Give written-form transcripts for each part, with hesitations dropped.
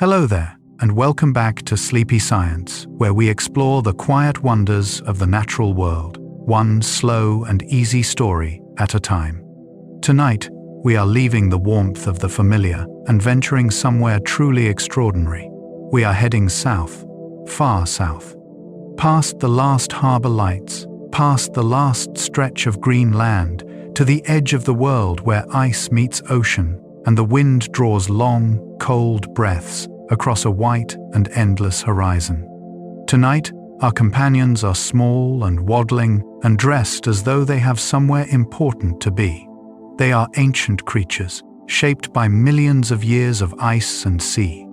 Hello there, and welcome back to Sleepy Science, where we explore the quiet wonders of the natural world, one slow and easy story at a time. Tonight, we are leaving the warmth of the familiar and venturing somewhere truly extraordinary. We are heading south, far south, past the last harbour lights, past the last stretch of green land, to the edge of the world where ice meets ocean and the wind draws long, cold breaths across a white and endless horizon. Tonight, our companions are small and waddling and dressed as though they have somewhere important to be. They are ancient creatures, shaped by millions of years of ice and sea.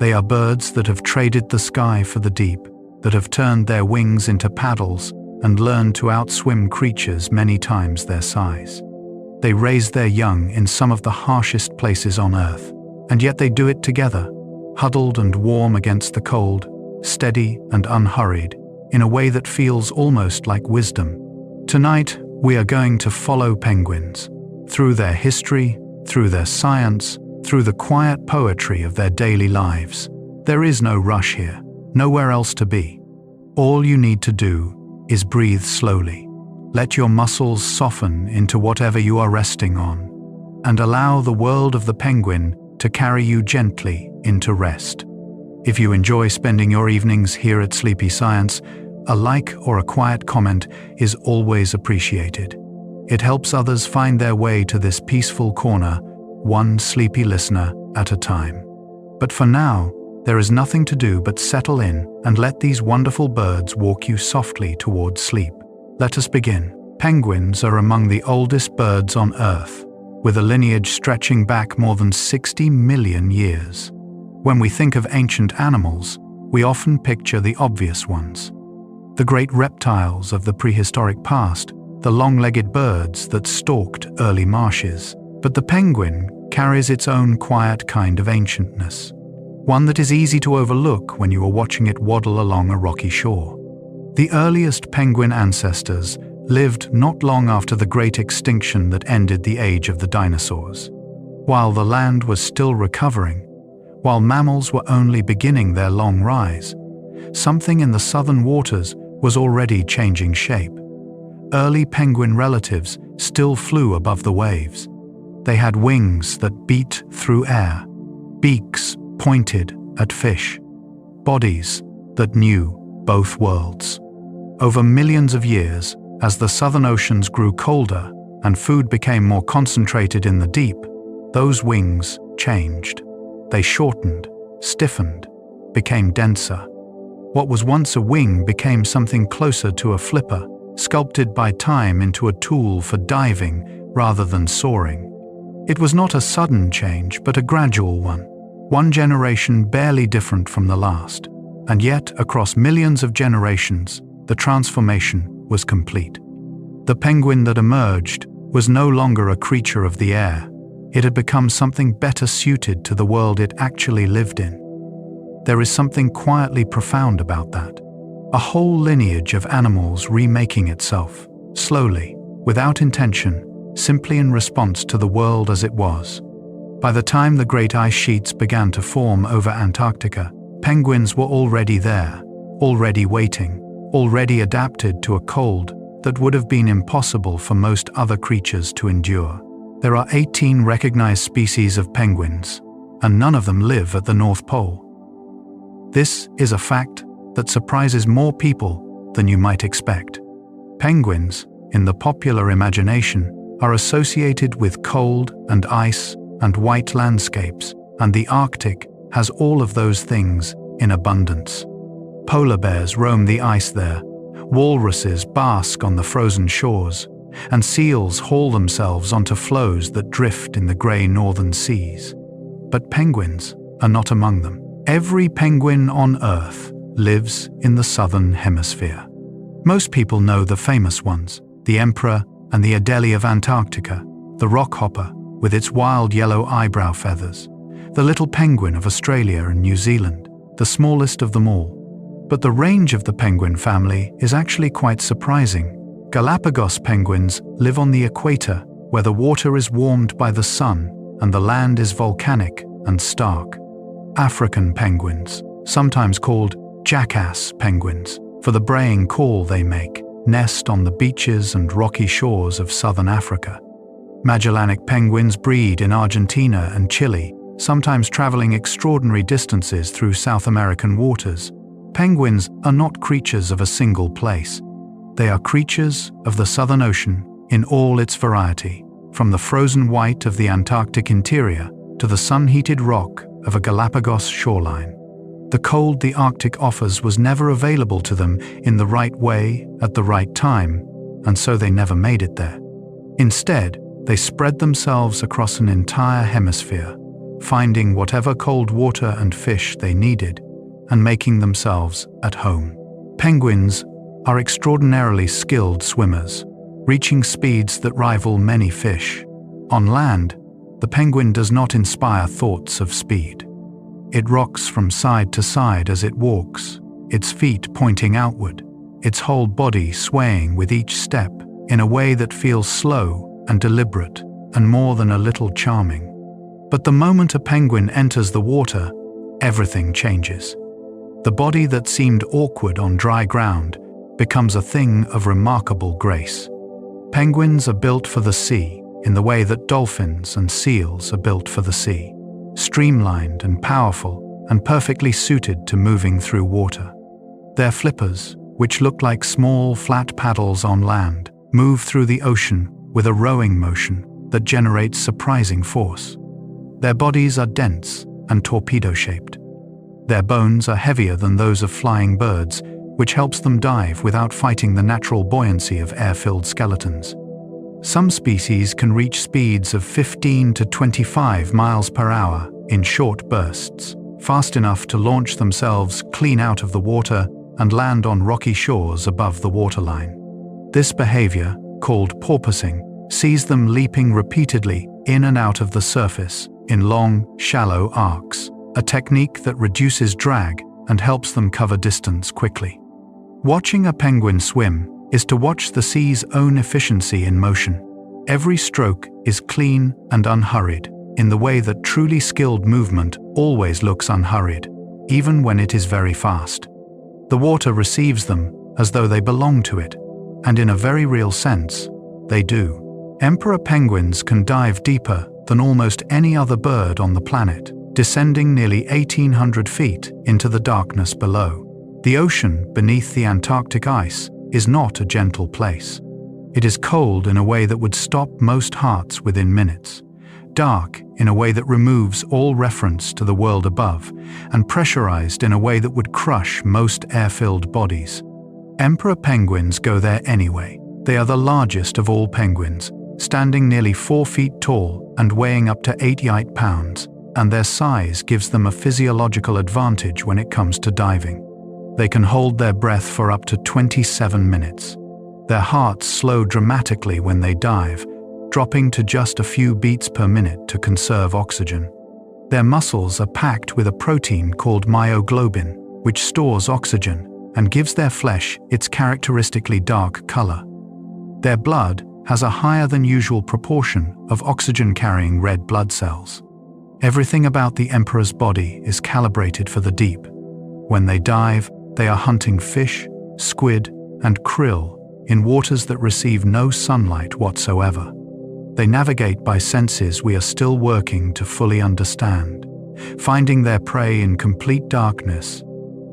They are birds that have traded the sky for the deep, that have turned their wings into paddles and learned to outswim creatures many times their size. They raise their young in some of the harshest places on Earth, and yet they do it together, huddled and warm against the cold, steady and unhurried, in a way that feels almost like wisdom. Tonight, we are going to follow penguins, through their history, through their science, through the quiet poetry of their daily lives. There is no rush here, nowhere else to be. All you need to do is breathe slowly. Let your muscles soften into whatever you are resting on, and allow the world of the penguin to carry you gently into rest. If you enjoy spending your evenings here at Sleepy Science, a like or a quiet comment is always appreciated. It helps others find their way to this peaceful corner, one sleepy listener at a time. But for now, there is nothing to do but settle in and let these wonderful birds walk you softly towards sleep. Let us begin. Penguins are among the oldest birds on Earth, with a lineage stretching back more than 60 million years. When we think of ancient animals, we often picture the obvious ones. The great reptiles of the prehistoric past, the long-legged birds that stalked early marshes. But the penguin carries its own quiet kind of ancientness, one that is easy to overlook when you are watching it waddle along a rocky shore. The earliest penguin ancestors lived not long after the great extinction that ended the age of the dinosaurs. While the land was still recovering, while mammals were only beginning their long rise, something in the southern waters was already changing shape. Early penguin relatives still flew above the waves. They had wings that beat through air, beaks pointed at fish, bodies that knew both worlds. Over millions of years, as the southern oceans grew colder and food became more concentrated in the deep, those wings changed. They shortened, stiffened, became denser. What was once a wing became something closer to a flipper, sculpted by time into a tool for diving rather than soaring. It was not a sudden change, but a gradual one generation barely different from the last. And yet, across millions of generations, the transformation was complete. The penguin that emerged was no longer a creature of the air. It had become something better suited to the world it actually lived in. There is something quietly profound about that. A whole lineage of animals remaking itself, slowly, without intention, simply in response to the world as it was. By the time the great ice sheets began to form over Antarctica, penguins were already there, already waiting, already adapted to a cold that would have been impossible for most other creatures to endure. There are 18 recognized species of penguins, and none of them live at the North Pole. This is a fact that surprises more people than you might expect. Penguins, in the popular imagination, are associated with cold and ice and white landscapes, and the Arctic has all of those things in abundance. Polar bears roam the ice there, walruses bask on the frozen shores, and seals haul themselves onto floes that drift in the grey northern seas. But penguins are not among them. Every penguin on Earth lives in the southern hemisphere. Most people know the famous ones, the emperor and the Adelie of Antarctica, the Rockhopper with its wild yellow eyebrow feathers, the little penguin of Australia and New Zealand, the smallest of them all. But the range of the penguin family is actually quite surprising. Galapagos penguins live on the equator, where the water is warmed by the sun and the land is volcanic and stark. African penguins, sometimes called jackass penguins, for the braying call they make, nest on the beaches and rocky shores of southern Africa. Magellanic penguins breed in Argentina and Chile, sometimes traveling extraordinary distances through South American waters. Penguins are not creatures of a single place. They are creatures of the Southern Ocean in all its variety, from the frozen white of the Antarctic interior to the sun-heated rock of a Galapagos shoreline. The cold the Arctic offers was never available to them in the right way at the right time, and so they never made it there. Instead, they spread themselves across an entire hemisphere, finding whatever cold water and fish they needed, and making themselves at home. Penguins are extraordinarily skilled swimmers, reaching speeds that rival many fish. On land, the penguin does not inspire thoughts of speed. It rocks from side to side as it walks, its feet pointing outward, its whole body swaying with each step in a way that feels slow and deliberate and more than a little charming. But the moment a penguin enters the water, everything changes. The body that seemed awkward on dry ground becomes a thing of remarkable grace. Penguins are built for the sea in the way that dolphins and seals are built for the sea, streamlined and powerful and perfectly suited to moving through water. Their flippers, which look like small flat paddles on land, move through the ocean with a rowing motion that generates surprising force. Their bodies are dense and torpedo-shaped. Their bones are heavier than those of flying birds, which helps them dive without fighting the natural buoyancy of air-filled skeletons. Some species can reach speeds of 15 to 25 miles per hour in short bursts, fast enough to launch themselves clean out of the water and land on rocky shores above the waterline. This behavior, called porpoising, sees them leaping repeatedly in and out of the surface in long, shallow arcs, a technique that reduces drag and helps them cover distance quickly. Watching a penguin swim is to watch the sea's own efficiency in motion. Every stroke is clean and unhurried, in the way that truly skilled movement always looks unhurried, even when it is very fast. The water receives them as though they belong to it, and in a very real sense, they do. Emperor penguins can dive deeper than almost any other bird on the planet, descending nearly 1,800 feet into the darkness below. The ocean beneath the Antarctic ice is not a gentle place. It is cold in a way that would stop most hearts within minutes, dark in a way that removes all reference to the world above, and pressurized in a way that would crush most air-filled bodies. Emperor penguins go there anyway. They are the largest of all penguins, standing nearly 4 feet tall and weighing up to 88 pounds, and their size gives them a physiological advantage when it comes to diving. They can hold their breath for up to 27 minutes. Their hearts slow dramatically when they dive, dropping to just a few beats per minute to conserve oxygen. Their muscles are packed with a protein called myoglobin, which stores oxygen and gives their flesh its characteristically dark color. Their blood has a higher than usual proportion of oxygen-carrying red blood cells. Everything about the emperor's body is calibrated for the deep. When they dive, they are hunting fish, squid, and krill in waters that receive no sunlight whatsoever. They navigate by senses we are still working to fully understand, finding their prey in complete darkness,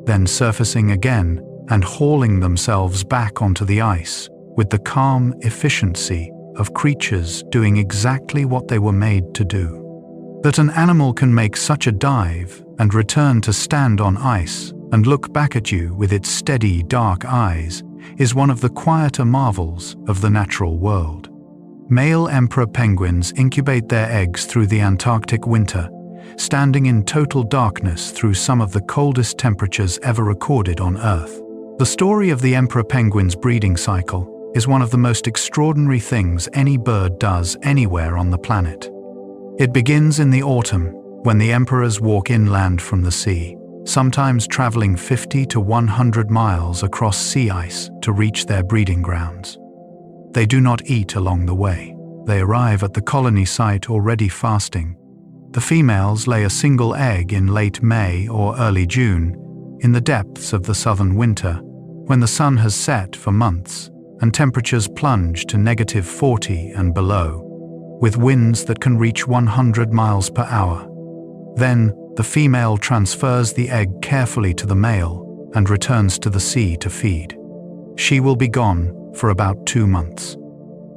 then surfacing again and hauling themselves back onto the ice with the calm efficiency of creatures doing exactly what they were made to do. That an animal can make such a dive and return to stand on ice and look back at you with its steady, dark eyes is one of the quieter marvels of the natural world. Male emperor penguins incubate their eggs through the Antarctic winter, standing in total darkness through some of the coldest temperatures ever recorded on Earth. The story of the emperor penguin's breeding cycle is one of the most extraordinary things any bird does anywhere on the planet. It begins in the autumn, when the emperors walk inland from the sea, sometimes traveling 50 to 100 miles across sea ice to reach their breeding grounds. They do not eat along the way. They arrive at the colony site already fasting. The females lay a single egg in late May or early June, in the depths of the southern winter, when the sun has set for months and temperatures plunge to -40 and below, with winds that can reach 100 miles per hour. Then, the female transfers the egg carefully to the male and returns to the sea to feed. She will be gone for about 2 months.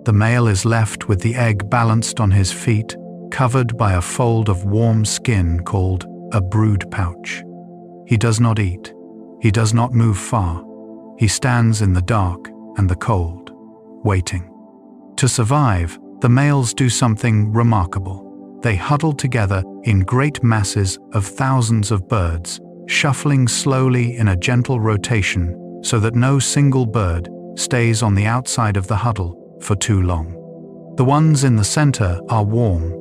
The male is left with the egg balanced on his feet, covered by a fold of warm skin called a brood pouch. He does not eat. He does not move far. He stands in the dark and the cold, waiting. To survive, the males do something remarkable. They huddle together in great masses of thousands of birds, shuffling slowly in a gentle rotation so that no single bird stays on the outside of the huddle for too long. The ones in the center are warm.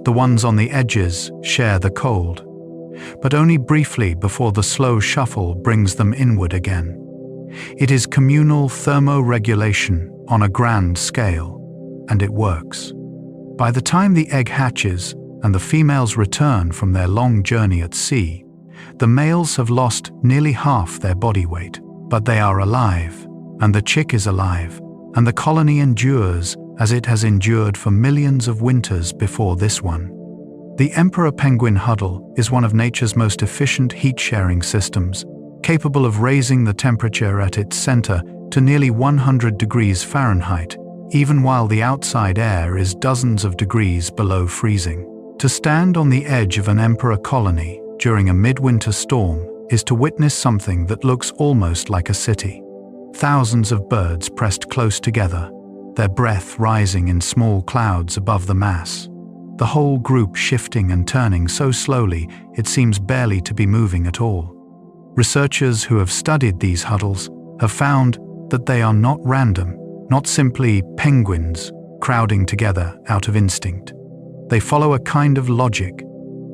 The ones on the edges share the cold, but only briefly before the slow shuffle brings them inward again. It is communal thermoregulation on a grand scale, and it works. By the time the egg hatches and the females return from their long journey at sea, the males have lost nearly half their body weight, but they are alive, and the chick is alive, and the colony endures as it has endured for millions of winters before this one. The emperor penguin huddle is one of nature's most efficient heat-sharing systems, capable of raising the temperature at its center to nearly 100 degrees Fahrenheit, even while the outside air is dozens of degrees below freezing. To stand on the edge of an emperor colony during a midwinter storm is to witness something that looks almost like a city. Thousands of birds pressed close together, their breath rising in small clouds above the mass. The whole group shifting and turning so slowly it seems barely to be moving at all. Researchers who have studied these huddles have found that they are not random, not simply penguins crowding together out of instinct. They follow a kind of logic.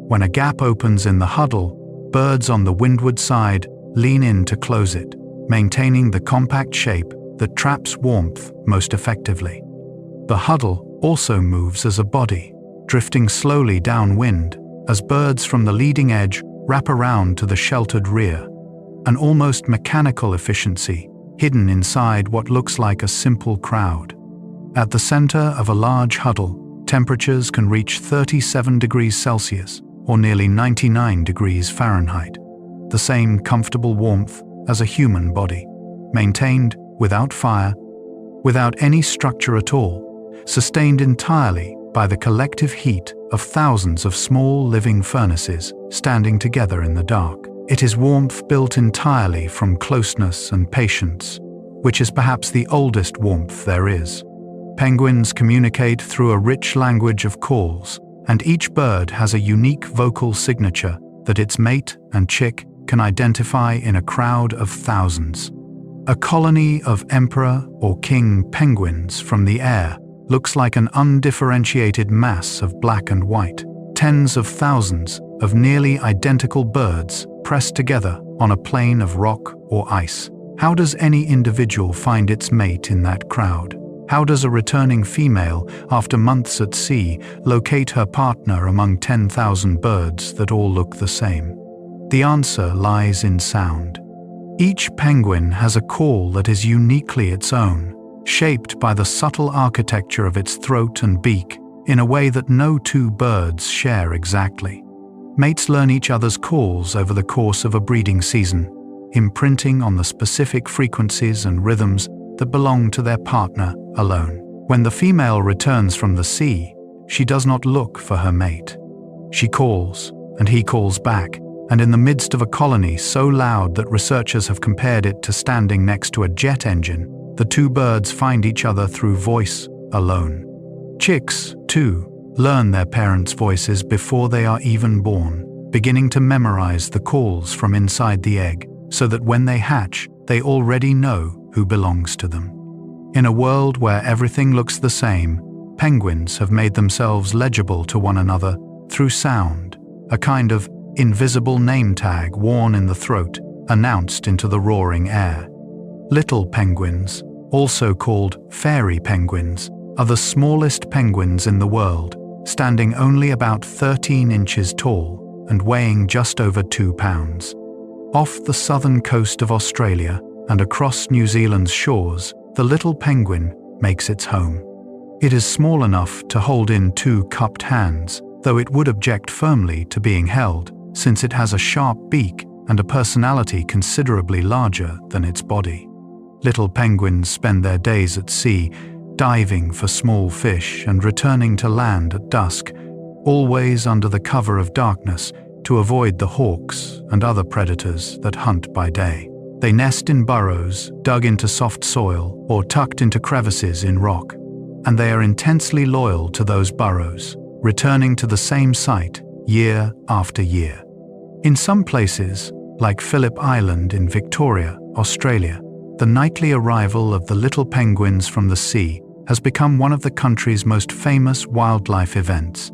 When a gap opens in the huddle, birds on the windward side lean in to close it, maintaining the compact shape that traps warmth most effectively. The huddle also moves as a body, drifting slowly downwind as birds from the leading edge wrap around to the sheltered rear, an almost mechanical efficiency hidden inside what looks like a simple crowd. At the center of a large huddle, temperatures can reach 37 degrees Celsius or nearly 99 degrees Fahrenheit, the same comfortable warmth as a human body, maintained without fire, without any structure at all, sustained entirely by the collective heat of thousands of small living furnaces standing together in the dark. It is warmth built entirely from closeness and patience, which is perhaps the oldest warmth there is. Penguins communicate through a rich language of calls, and each bird has a unique vocal signature that its mate and chick can identify in a crowd of thousands. A colony of emperor or king penguins from the air looks like an undifferentiated mass of black and white, tens of thousands of nearly identical birds pressed together on a plain of rock or ice. How does any individual find its mate in that crowd? How does a returning female, after months at sea, locate her partner among 10,000 birds that all look the same? The answer lies in sound. Each penguin has a call that is uniquely its own, shaped by the subtle architecture of its throat and beak in a way that no two birds share exactly. Mates learn each other's calls over the course of a breeding season, imprinting on the specific frequencies and rhythms that belong to their partner alone. When the female returns from the sea, she does not look for her mate. She calls, and he calls back, and in the midst of a colony so loud that researchers have compared it to standing next to a jet engine, the two birds find each other through voice alone. Chicks, too, learn their parents' voices before they are even born, beginning to memorize the calls from inside the egg, so that when they hatch, they already know who belongs to them. In a world where everything looks the same, penguins have made themselves legible to one another through sound, a kind of invisible name tag worn in the throat, announced into the roaring air. Little penguins, also called fairy penguins, are the smallest penguins in the world, standing only about 13 inches tall and weighing just over 2 pounds. Off the southern coast of Australia and across New Zealand's shores, the little penguin makes its home. It is small enough to hold in 2 cupped hands, though it would object firmly to being held, since it has a sharp beak and a personality considerably larger than its body. Little penguins spend their days at sea, diving for small fish and returning to land at dusk, always under the cover of darkness to avoid the hawks and other predators that hunt by day. They nest in burrows dug into soft soil or tucked into crevices in rock, and they are intensely loyal to those burrows, returning to the same site year after year. In some places, like Phillip Island in Victoria, Australia, the nightly arrival of the little penguins from the sea has become one of the country's most famous wildlife events.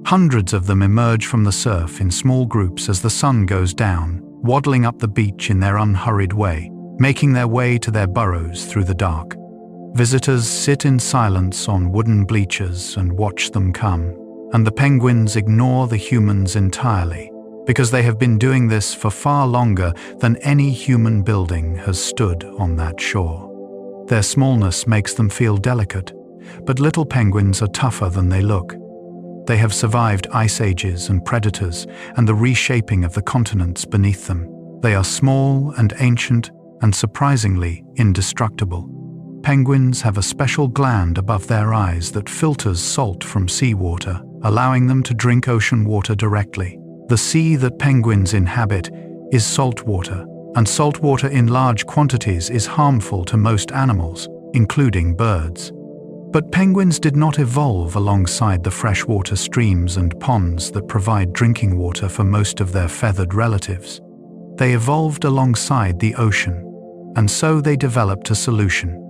Hundreds of them emerge from the surf in small groups as the sun goes down, waddling up the beach in their unhurried way, making their way to their burrows through the dark. Visitors sit in silence on wooden bleachers and watch them come, and the penguins ignore the humans entirely, because they have been doing this for far longer than any human building has stood on that shore. Their smallness makes them feel delicate, but little penguins are tougher than they look. They have survived ice ages and predators and the reshaping of the continents beneath them. They are small and ancient and surprisingly indestructible. Penguins have a special gland above their eyes that filters salt from seawater, allowing them to drink ocean water directly. The sea that penguins inhabit is salt water, and salt water in large quantities is harmful to most animals, including birds. But penguins did not evolve alongside the freshwater streams and ponds that provide drinking water for most of their feathered relatives. They evolved alongside the ocean, and so they developed a solution.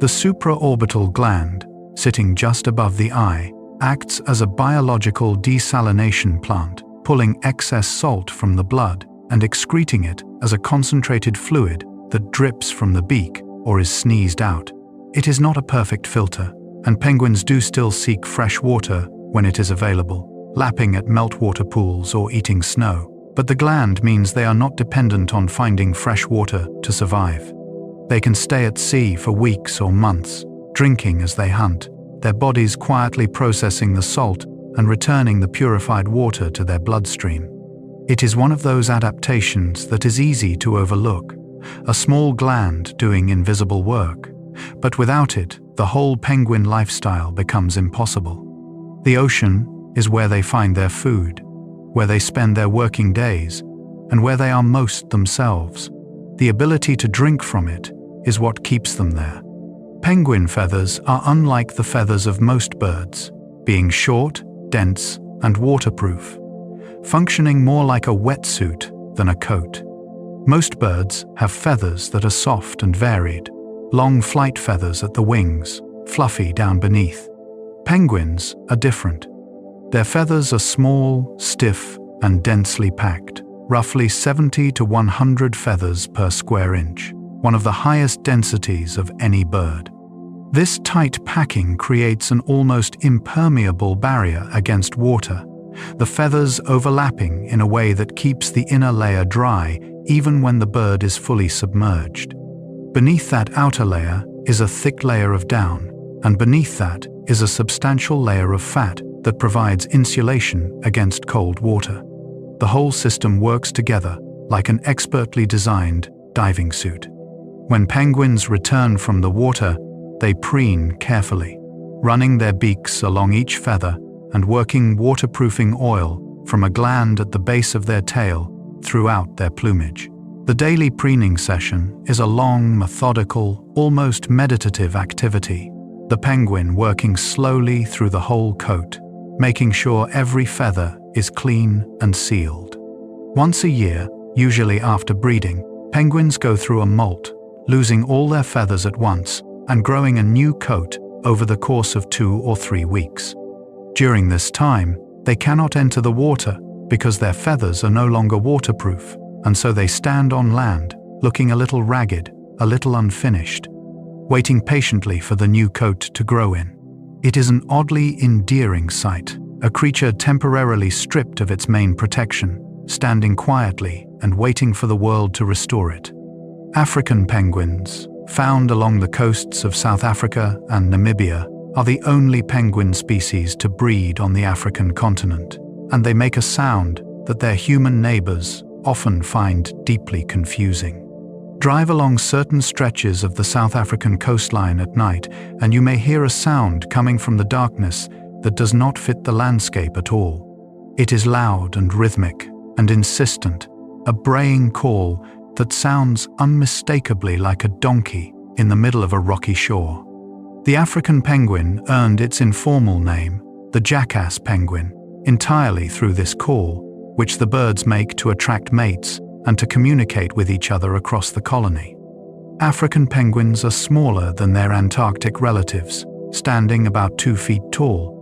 The supraorbital gland, sitting just above the eye, acts as a biological desalination plant, pulling excess salt from the blood and excreting it as a concentrated fluid that drips from the beak or is sneezed out. It is not a perfect filter, and penguins do still seek fresh water when it is available, lapping at meltwater pools or eating snow. But the gland means they are not dependent on finding fresh water to survive. They can stay at sea for weeks or months, drinking as they hunt, their bodies quietly processing the salt and returning the purified water to their bloodstream. It is one of those adaptations that is easy to overlook, a small gland doing invisible work. But without it, the whole penguin lifestyle becomes impossible. The ocean is where they find their food, where they spend their working days, and where they are most themselves. The ability to drink from it is what keeps them there. Penguin feathers are unlike the feathers of most birds, being short, dense, and waterproof, functioning more like a wetsuit than a coat. Most birds have feathers that are soft and varied, long flight feathers at the wings, fluffy down beneath. Penguins are different. Their feathers are small, stiff, and densely packed, roughly 70 to 100 feathers per square inch, one of the highest densities of any bird. This tight packing creates an almost impermeable barrier against water, the feathers overlapping in a way that keeps the inner layer dry even when the bird is fully submerged. Beneath that outer layer is a thick layer of down, and beneath that is a substantial layer of fat that provides insulation against cold water. The whole system works together like an expertly designed diving suit. When penguins return from the water, they preen carefully, running their beaks along each feather and working waterproofing oil from a gland at the base of their tail throughout their plumage. The daily preening session is a long, methodical, almost meditative activity, the penguin working slowly through the whole coat, making sure every feather is clean and sealed. Once a year, usually after breeding, penguins go through a molt, losing all their feathers at once and growing a new coat over the course of 2 or 3 weeks. During this time, they cannot enter the water because their feathers are no longer waterproof, and so they stand on land, looking a little ragged, a little unfinished, waiting patiently for the new coat to grow in. It is an oddly endearing sight, a creature temporarily stripped of its main protection, standing quietly and waiting for the world to restore it. African penguins, found along the coasts of South Africa and Namibia, are the only penguin species to breed on the African continent, and they make a sound that their human neighbors often find deeply confusing. Drive along certain stretches of the South African coastline at night, and you may hear a sound coming from the darkness that does not fit the landscape at all. It is loud and rhythmic and insistent, a braying call that sounds unmistakably like a donkey in the middle of a rocky shore. The African penguin earned its informal name, the jackass penguin, entirely through this call, which the birds make to attract mates and to communicate with each other across the colony. African penguins are smaller than their Antarctic relatives, standing about 2 feet tall,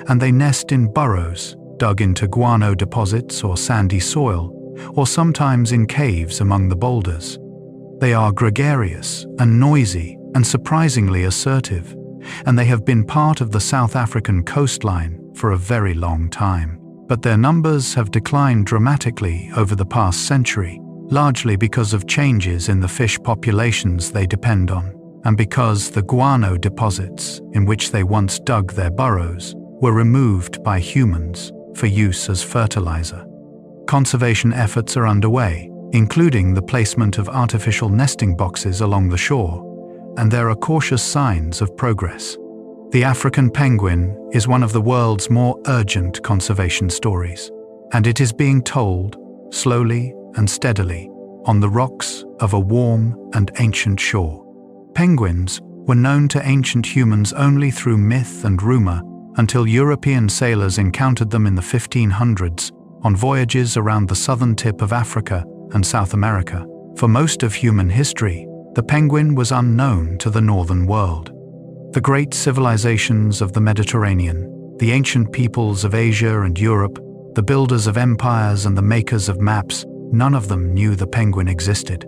and they nest in burrows dug into guano deposits or sandy soil, or sometimes in caves among the boulders. They are gregarious and noisy and surprisingly assertive, and they have been part of the South African coastline for a very long time. But their numbers have declined dramatically over the past century, largely because of changes in the fish populations they depend on, and because the guano deposits in which they once dug their burrows were removed by humans for use as fertilizer. Conservation efforts are underway, including the placement of artificial nesting boxes along the shore, and there are cautious signs of progress. The African penguin is one of the world's more urgent conservation stories, and it is being told, slowly and steadily, on the rocks of a warm and ancient shore. Penguins were known to ancient humans only through myth and rumor until European sailors encountered them in the 1500s on voyages around the southern tip of Africa and South America. For most of human history, the penguin was unknown to the northern world. The great civilizations of the Mediterranean, the ancient peoples of Asia and Europe, the builders of empires and the makers of maps, none of them knew the penguin existed.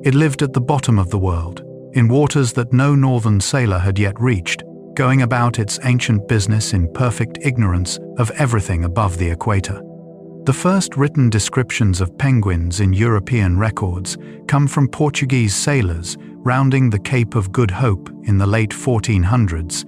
It lived at the bottom of the world, in waters that no northern sailor had yet reached, going about its ancient business in perfect ignorance of everything above the equator. The first written descriptions of penguins in European records come from Portuguese sailors rounding the Cape of Good Hope in the late 1400s,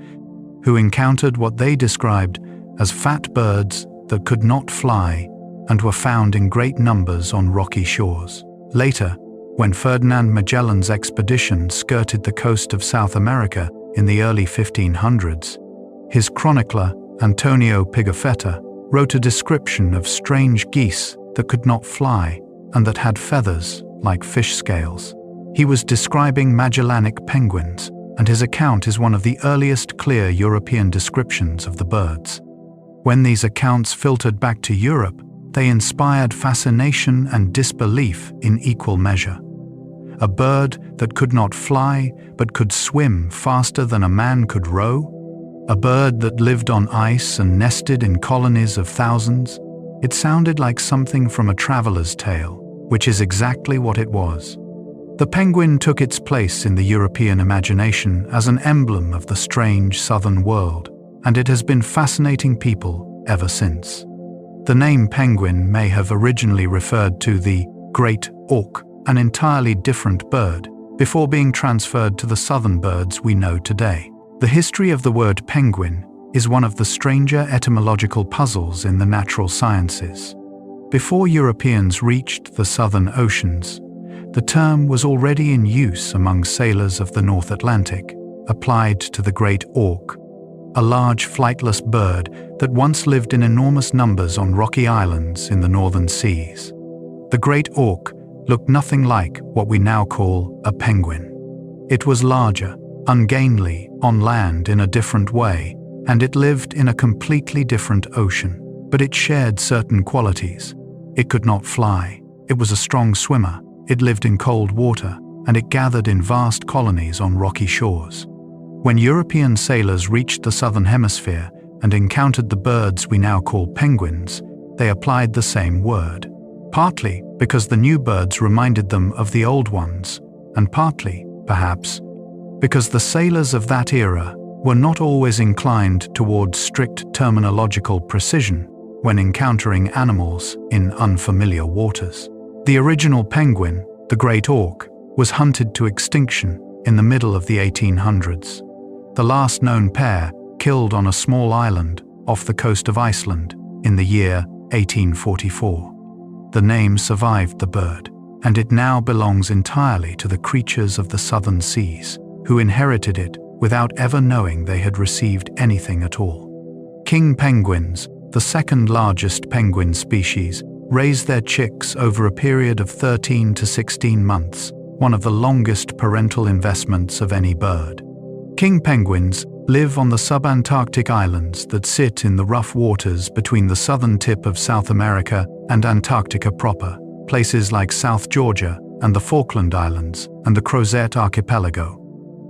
who encountered what they described as fat birds that could not fly and were found in great numbers on rocky shores. Later, when Ferdinand Magellan's expedition skirted the coast of South America in the early 1500s, his chronicler, Antonio Pigafetta, wrote a description of strange geese that could not fly and that had feathers like fish scales. He was describing Magellanic penguins, and his account is one of the earliest clear European descriptions of the birds. When these accounts filtered back to Europe, they inspired fascination and disbelief in equal measure. A bird that could not fly but could swim faster than a man could row? A bird that lived on ice and nested in colonies of thousands? It sounded like something from a traveler's tale, which is exactly what it was. The penguin took its place in the European imagination as an emblem of the strange southern world, and it has been fascinating people ever since. The name penguin may have originally referred to the great auk, an entirely different bird, before being transferred to the southern birds we know today. The history of the word penguin is one of the stranger etymological puzzles in the natural sciences. Before Europeans reached the southern oceans, the term was already in use among sailors of the North Atlantic, applied to the great auk, a large flightless bird that once lived in enormous numbers on rocky islands in the northern seas. The great auk looked nothing like what we now call a penguin. It was larger, ungainly on land in a different way, and it lived in a completely different ocean, but it shared certain qualities. It could not fly, it was a strong swimmer, it lived in cold water, and it gathered in vast colonies on rocky shores. When European sailors reached the southern hemisphere and encountered the birds we now call penguins, they applied the same word, partly because the new birds reminded them of the old ones, and partly, perhaps, because the sailors of that era were not always inclined towards strict terminological precision when encountering animals in unfamiliar waters. The original penguin, the great auk, was hunted to extinction in the middle of the 1800s. The last known pair killed on a small island off the coast of Iceland in the year 1844. The name survived the bird, and it now belongs entirely to the creatures of the southern seas, who inherited it without ever knowing they had received anything at all. King penguins, the second largest penguin species, raise their chicks over a period of 13 to 16 months, one of the longest parental investments of any bird. King penguins live on the Sub-Antarctic islands that sit in the rough waters between the southern tip of South America and Antarctica proper, places like South Georgia and the Falkland Islands and the Crozet Archipelago.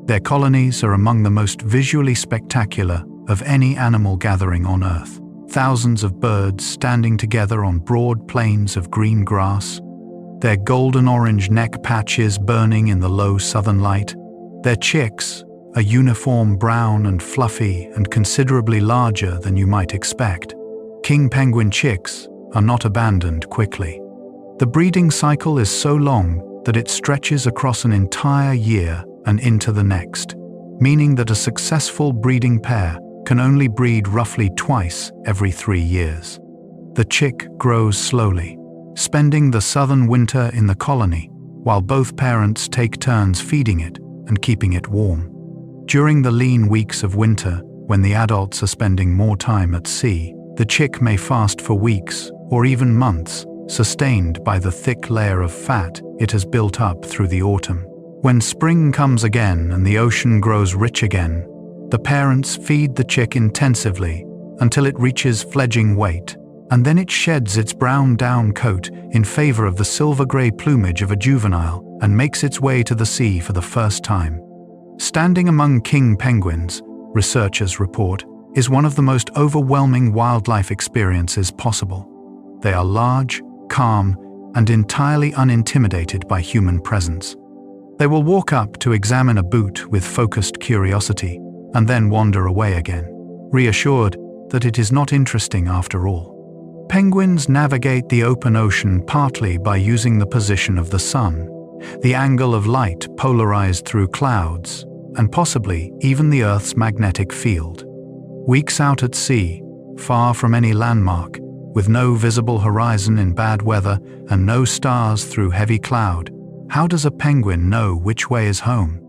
Their colonies are among the most visually spectacular of any animal gathering on Earth. Thousands of birds standing together on broad plains of green grass, their golden-orange neck patches burning in the low southern light. Their chicks, a uniform brown and fluffy and considerably larger than you might expect. King penguin chicks are not abandoned quickly. The breeding cycle is so long that it stretches across an entire year and into the next, meaning that a successful breeding pair can only breed roughly twice every 3 years. The chick grows slowly, spending the southern winter in the colony, while both parents take turns feeding it and keeping it warm. During the lean weeks of winter, when the adults are spending more time at sea, the chick may fast for weeks or even months, sustained by the thick layer of fat it has built up through the autumn. When spring comes again and the ocean grows rich again, the parents feed the chick intensively until it reaches fledging weight, and then it sheds its brown down coat in favor of the silver-gray plumage of a juvenile and makes its way to the sea for the first time. Standing among king penguins, researchers report, is one of the most overwhelming wildlife experiences possible. They are large, calm, and entirely unintimidated by human presence. They will walk up to examine a boot with focused curiosity and then wander away again, reassured that it is not interesting after all. Penguins navigate the open ocean partly by using the position of the sun, the angle of light polarized through clouds, and possibly even the Earth's magnetic field. Weeks out at sea, far from any landmark, with no visible horizon in bad weather and no stars through heavy cloud, how does a penguin know which way is home?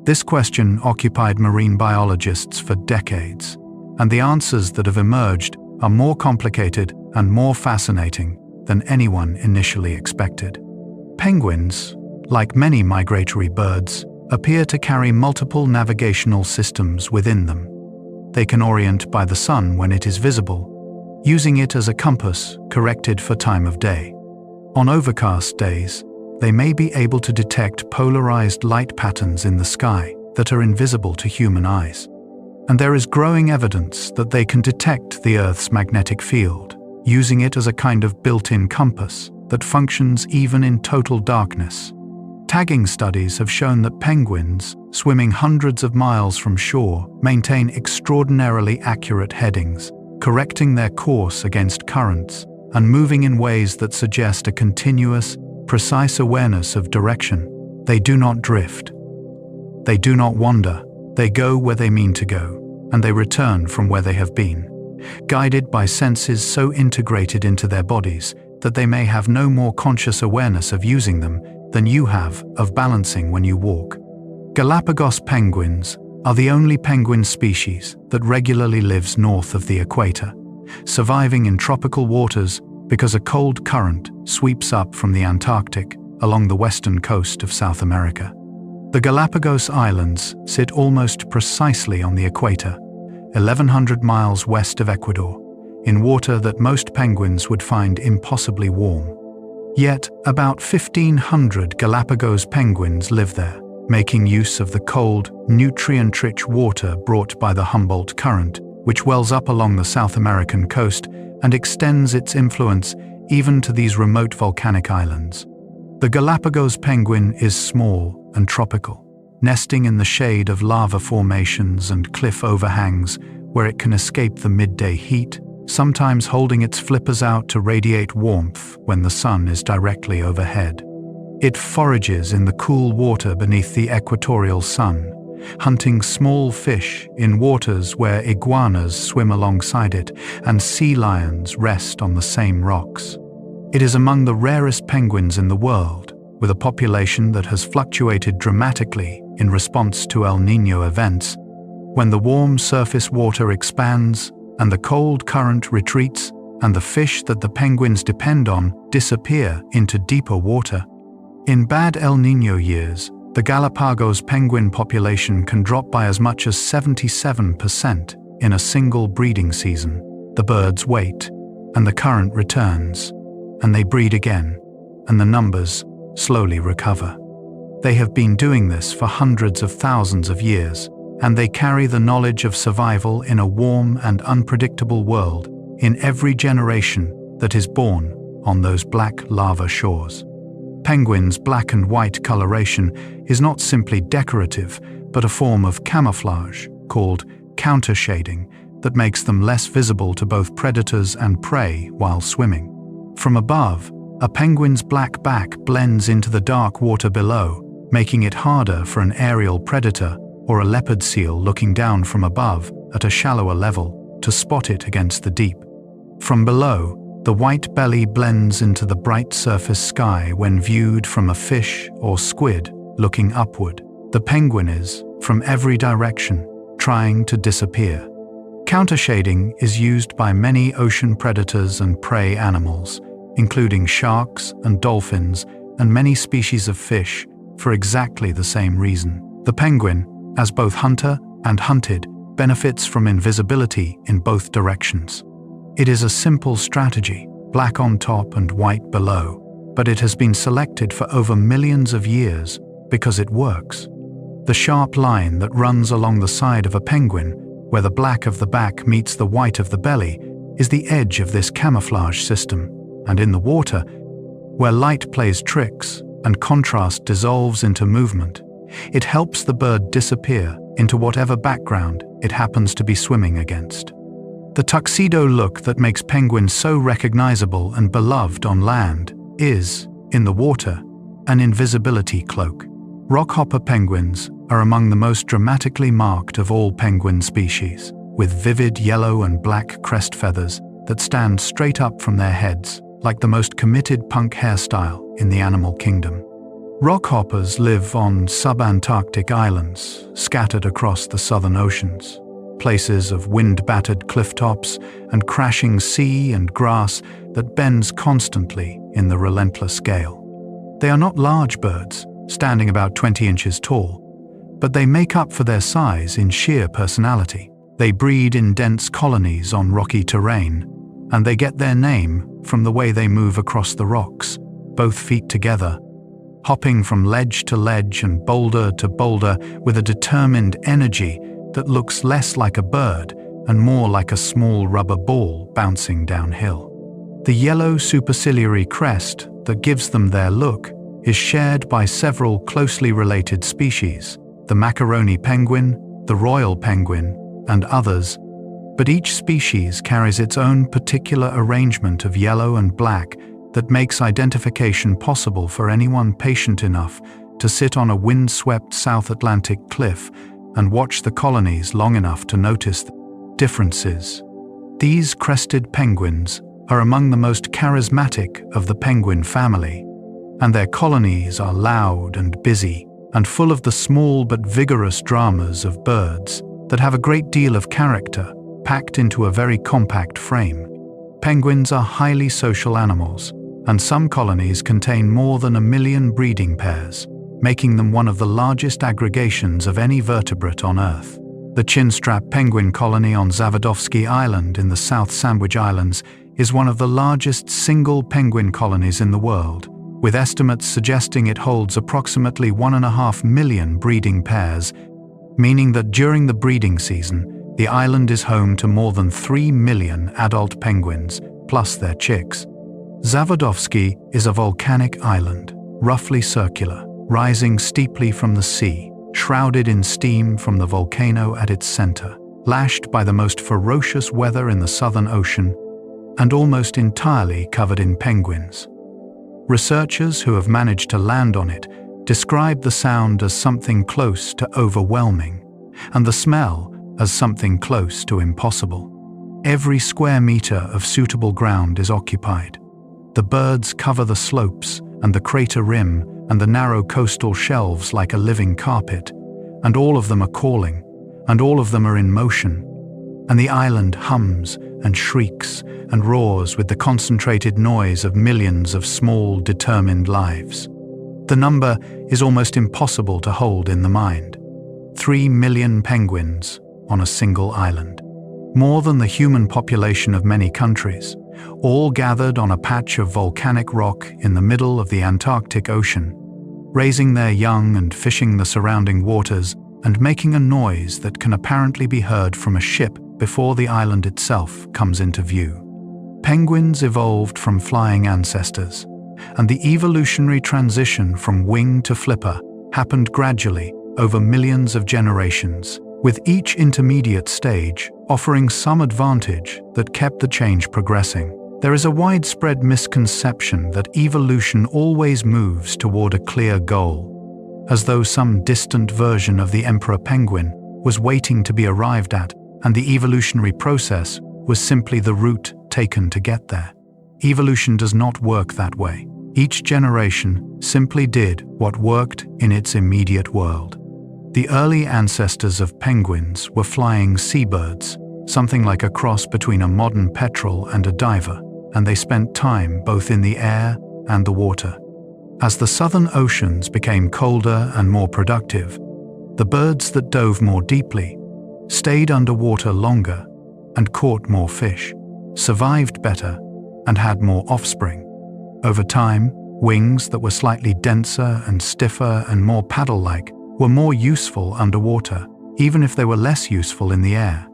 This question occupied marine biologists for decades, and the answers that have emerged are more complicated and more fascinating than anyone initially expected. Penguins, like many migratory birds, appear to carry multiple navigational systems within them. They can orient by the sun when it is visible, using it as a compass corrected for time of day. On overcast days, they may be able to detect polarized light patterns in the sky that are invisible to human eyes. And there is growing evidence that they can detect the Earth's magnetic field, using it as a kind of built-in compass that functions even in total darkness. Tagging studies have shown that penguins, swimming hundreds of miles from shore, maintain extraordinarily accurate headings, correcting their course against currents and moving in ways that suggest a continuous, precise awareness of direction. They do not drift. They do not wander. They go where they mean to go, and they return from where they have been, guided by senses so integrated into their bodies that they may have no more conscious awareness of using them than you have of balancing when you walk. Galapagos penguins are the only penguin species that regularly lives north of the equator, surviving in tropical waters because a cold current sweeps up from the Antarctic along the western coast of South America. The Galapagos Islands sit almost precisely on the equator, 1,100 miles west of Ecuador, in water that most penguins would find impossibly warm. Yet, about 1,500 Galapagos penguins live there, making use of the cold, nutrient-rich water brought by the Humboldt Current, which wells up along the South American coast and extends its influence even to these remote volcanic islands. The Galapagos penguin is small and tropical, nesting in the shade of lava formations and cliff overhangs where it can escape the midday heat, sometimes holding its flippers out to radiate warmth when the sun is directly overhead. It forages in the cool water beneath the equatorial sun, hunting small fish in waters where iguanas swim alongside it and sea lions rest on the same rocks. It is among the rarest penguins in the world, with a population that has fluctuated dramatically in response to El Niño events. When the warm surface water expands and the cold current retreats, and the fish that the penguins depend on disappear into deeper water. In bad El Niño years, the Galapagos penguin population can drop by as much as 77% in a single breeding season. The birds wait, and the current returns, and they breed again, and the numbers slowly recover. They have been doing this for hundreds of thousands of years, and they carry the knowledge of survival in a warm and unpredictable world in every generation that is born on those black lava shores. Penguins' black and white coloration is not simply decorative, but a form of camouflage called countershading that makes them less visible to both predators and prey while swimming. From above, a penguin's black back blends into the dark water below, making it harder for an aerial predator or a leopard seal looking down from above at a shallower level to spot it against the deep. From below, the white belly blends into the bright surface sky when viewed from a fish or squid looking upward. The penguin is, from every direction, trying to disappear. Countershading is used by many ocean predators and prey animals, including sharks and dolphins and many species of fish, for exactly the same reason. The penguin, as both hunter and hunted, benefits from invisibility in both directions. It is a simple strategy, black on top and white below, but it has been selected for over millions of years because it works. The sharp line that runs along the side of a penguin, where the black of the back meets the white of the belly, is the edge of this camouflage system, and in the water, where light plays tricks and contrast dissolves into movement, it helps the bird disappear into whatever background it happens to be swimming against. The tuxedo look that makes penguins so recognizable and beloved on land is, in the water, an invisibility cloak. Rockhopper penguins are among the most dramatically marked of all penguin species, with vivid yellow and black crest feathers that stand straight up from their heads, like the most committed punk hairstyle in the animal kingdom. Rockhoppers live on Sub-Antarctic islands, scattered across the southern oceans, places of wind-battered clifftops and crashing sea and grass that bends constantly in the relentless gale. They are not large birds, standing about 20 inches tall, but they make up for their size in sheer personality. They breed in dense colonies on rocky terrain, and they get their name from the way they move across the rocks, both feet together, hopping from ledge to ledge and boulder to boulder with a determined energy that looks less like a bird and more like a small rubber ball bouncing downhill. The yellow superciliary crest that gives them their look is shared by several closely related species, the Macaroni penguin, the royal penguin, and others, but each species carries its own particular arrangement of yellow and black that makes identification possible for anyone patient enough to sit on a wind-swept South Atlantic cliff and watch the colonies long enough to notice the differences. These crested penguins are among the most charismatic of the penguin family, and their colonies are loud and busy and full of the small but vigorous dramas of birds that have a great deal of character packed into a very compact frame. Penguins are highly social animals, and some colonies contain more than 1 million breeding pairs, making them one of the largest aggregations of any vertebrate on Earth. The Chinstrap penguin colony on Zawodowski Island in the South Sandwich Islands is one of the largest single penguin colonies in the world, with estimates suggesting it holds approximately 1.5 million breeding pairs, meaning that during the breeding season, the island is home to more than 3 million adult penguins, plus their chicks. Zawodowski is a volcanic island, roughly circular, rising steeply from the sea, shrouded in steam from the volcano at its center, lashed by the most ferocious weather in the Southern Ocean, and almost entirely covered in penguins. Researchers who have managed to land on it describe the sound as something close to overwhelming, and the smell as something close to impossible. Every square meter of suitable ground is occupied. The birds cover the slopes and the crater rim and the narrow coastal shelves like a living carpet, and all of them are calling, and all of them are in motion, and the island hums and shrieks and roars with the concentrated noise of millions of small, determined lives. The number is almost impossible to hold in the mind. 3 million penguins on a single island. More than the human population of many countries, all gathered on a patch of volcanic rock in the middle of the Antarctic Ocean, raising their young and fishing the surrounding waters and making a noise that can apparently be heard from a ship before the island itself comes into view. Penguins evolved from flying ancestors, and the evolutionary transition from wing to flipper happened gradually over millions of generations, with each intermediate stage offering some advantage that kept the change progressing. There is a widespread misconception that evolution always moves toward a clear goal, as though some distant version of the emperor penguin was waiting to be arrived at, and the evolutionary process was simply the route taken to get there. Evolution does not work that way. Each generation simply did what worked in its immediate world. The early ancestors of penguins were flying seabirds, something like a cross between a modern petrel and a diver, and they spent time both in the air and the water. As the southern oceans became colder and more productive, the birds that dove more deeply, stayed underwater longer, and caught more fish, survived better, and had more offspring. Over time, wings that were slightly denser and stiffer and more paddle-like were more useful underwater, even if they were less useful in the air.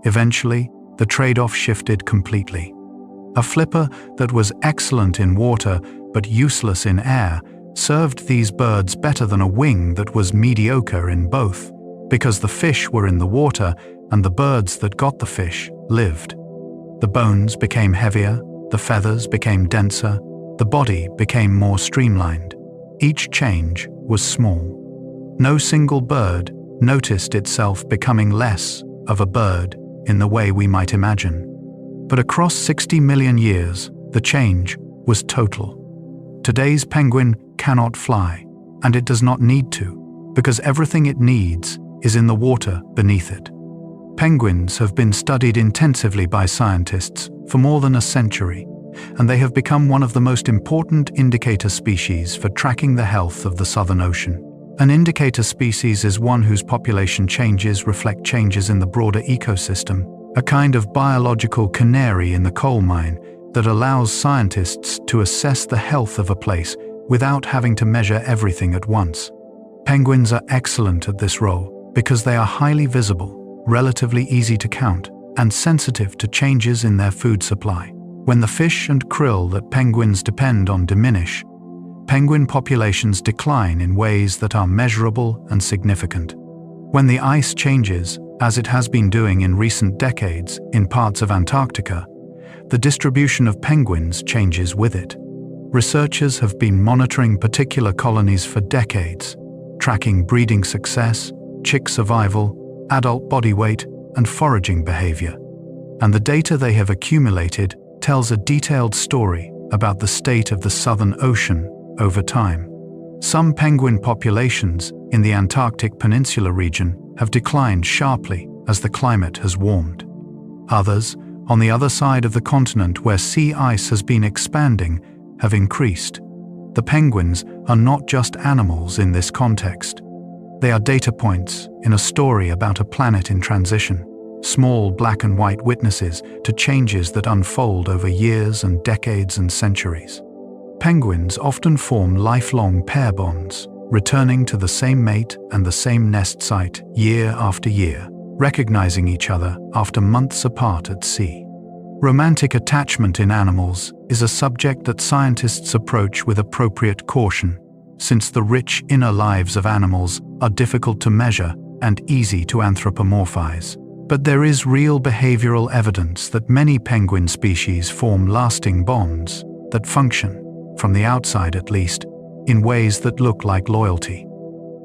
Eventually, the trade-off shifted completely. A flipper that was excellent in water but useless in air served these birds better than a wing that was mediocre in both, because the fish were in the water and the birds that got the fish lived. The bones became heavier, the feathers became denser, the body became more streamlined. Each change was small. No single bird noticed itself becoming less of a bird in the way we might imagine. But across 60 million years, the change was total. Today's penguin cannot fly, and it does not need to, because everything it needs is in the water beneath it. Penguins have been studied intensively by scientists for more than a century, and they have become one of the most important indicator species for tracking the health of the Southern Ocean. An indicator species is one whose population changes reflect changes in the broader ecosystem, a kind of biological canary in the coal mine that allows scientists to assess the health of a place without having to measure everything at once. Penguins are excellent at this role because they are highly visible, relatively easy to count, and sensitive to changes in their food supply. When the fish and krill that penguins depend on diminish, penguin populations decline in ways that are measurable and significant. When the ice changes, as it has been doing in recent decades in parts of Antarctica, the distribution of penguins changes with it. Researchers have been monitoring particular colonies for decades, tracking breeding success, chick survival, adult body weight, and foraging behavior. And the data they have accumulated tells a detailed story about the state of the Southern Ocean over time. Some penguin populations in the Antarctic Peninsula region have declined sharply as the climate has warmed. Others, on the other side of the continent where sea ice has been expanding, have increased. The penguins are not just animals in this context. They are data points in a story about a planet in transition, small black and white witnesses to changes that unfold over years and decades and centuries. Penguins often form lifelong pair bonds, returning to the same mate and the same nest site year after year, recognizing each other after months apart at sea. Romantic attachment in animals is a subject that scientists approach with appropriate caution, since the rich inner lives of animals are difficult to measure and easy to anthropomorphize. But there is real behavioral evidence that many penguin species form lasting bonds that function, from the outside at least, in ways that look like loyalty.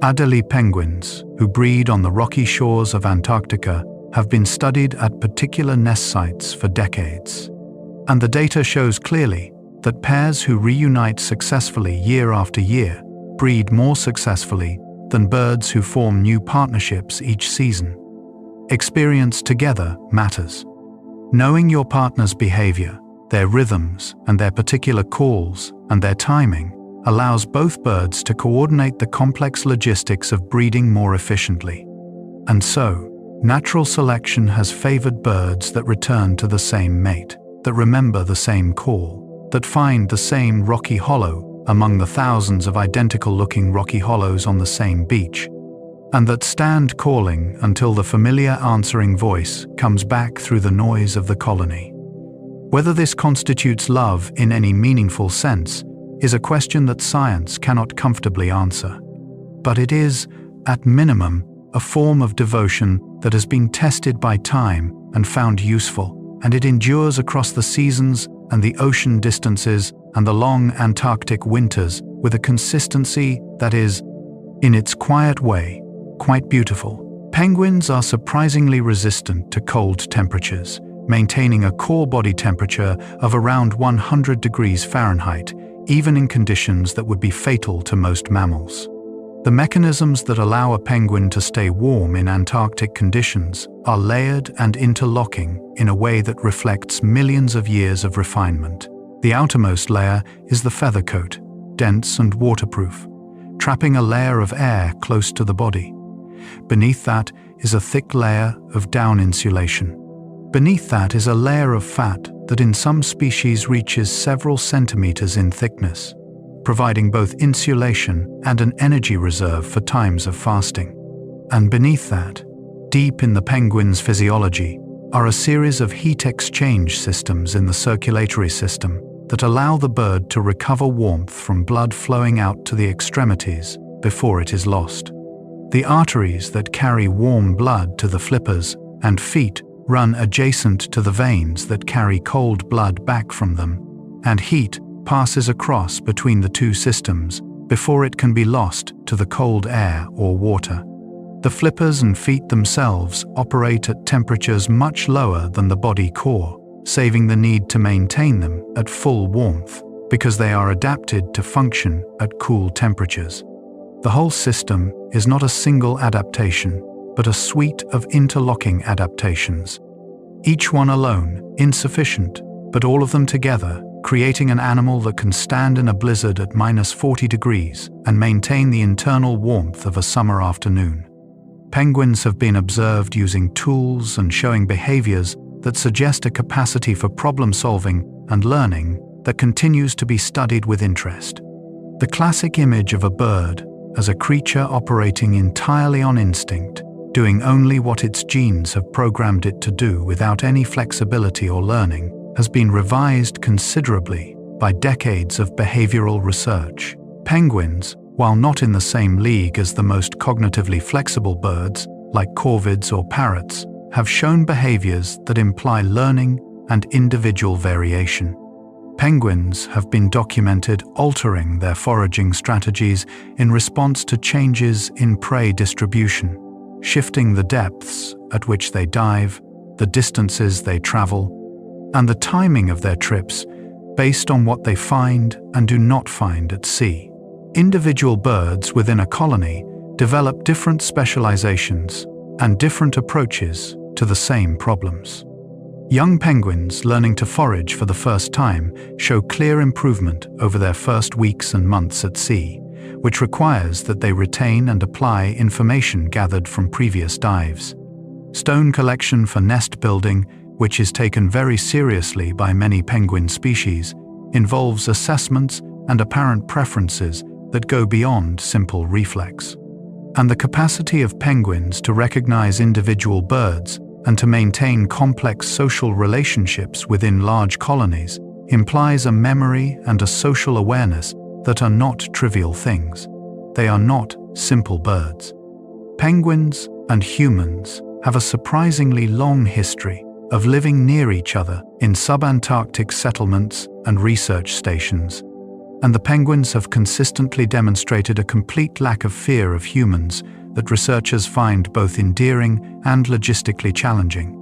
Adelie penguins, who breed on the rocky shores of Antarctica, have been studied at particular nest sites for decades. And the data shows clearly that pairs who reunite successfully year after year breed more successfully than birds who form new partnerships each season. Experience together matters. Knowing your partner's behavior, their rhythms, and their particular calls, and their timing, allows both birds to coordinate the complex logistics of breeding more efficiently. And so, natural selection has favored birds that return to the same mate, that remember the same call, that find the same rocky hollow among the thousands of identical-looking rocky hollows on the same beach, and that stand calling until the familiar answering voice comes back through the noise of the colony. Whether this constitutes love in any meaningful sense is a question that science cannot comfortably answer. But it is, at minimum, a form of devotion that has been tested by time and found useful, and it endures across the seasons and the ocean distances and the long Antarctic winters with a consistency that is, in its quiet way, quite beautiful. Penguins are surprisingly resistant to cold temperatures, maintaining a core body temperature of around 100 degrees Fahrenheit, even in conditions that would be fatal to most mammals. The mechanisms that allow a penguin to stay warm in Antarctic conditions are layered and interlocking in a way that reflects millions of years of refinement. The outermost layer is the feather coat, dense and waterproof, trapping a layer of air close to the body. Beneath that is a thick layer of down insulation. Beneath that is a layer of fat that in some species reaches several centimeters in thickness, providing both insulation and an energy reserve for times of fasting. And beneath that, deep in the penguin's physiology, are a series of heat exchange systems in the circulatory system that allow the bird to recover warmth from blood flowing out to the extremities before it is lost. The arteries that carry warm blood to the flippers and feet run adjacent to the veins that carry cold blood back from them, and heat passes across between the two systems before it can be lost to the cold air or water. The flippers and feet themselves operate at temperatures much lower than the body core, saving the need to maintain them at full warmth because they are adapted to function at cool temperatures. The whole system is not a single adaptation, but a suite of interlocking adaptations. Each one alone insufficient, but all of them together creating an animal that can stand in a blizzard at -40 degrees and maintain the internal warmth of a summer afternoon. Penguins have been observed using tools and showing behaviours that suggest a capacity for problem-solving and learning that continues to be studied with interest. The classic image of a bird as a creature operating entirely on instinct, doing only what its genes have programmed it to do without any flexibility or learning, has been revised considerably by decades of behavioral research. Penguins, while not in the same league as the most cognitively flexible birds, like corvids or parrots, have shown behaviors that imply learning and individual variation. Penguins have been documented altering their foraging strategies in response to changes in prey distribution, shifting the depths at which they dive, the distances they travel, and the timing of their trips based on what they find and do not find at sea. Individual birds within a colony develop different specializations and different approaches to the same problems. Young penguins learning to forage for the first time show clear improvement over their first weeks and months at sea, which requires that they retain and apply information gathered from previous dives. Stone collection for nest building, which is taken very seriously by many penguin species, involves assessments and apparent preferences that go beyond simple reflex. And the capacity of penguins to recognize individual birds and to maintain complex social relationships within large colonies implies a memory and a social awareness that are not trivial things. They are not simple birds. Penguins and humans have a surprisingly long history of living near each other in sub-Antarctic settlements and research stations, and the penguins have consistently demonstrated a complete lack of fear of humans that researchers find both endearing and logistically challenging.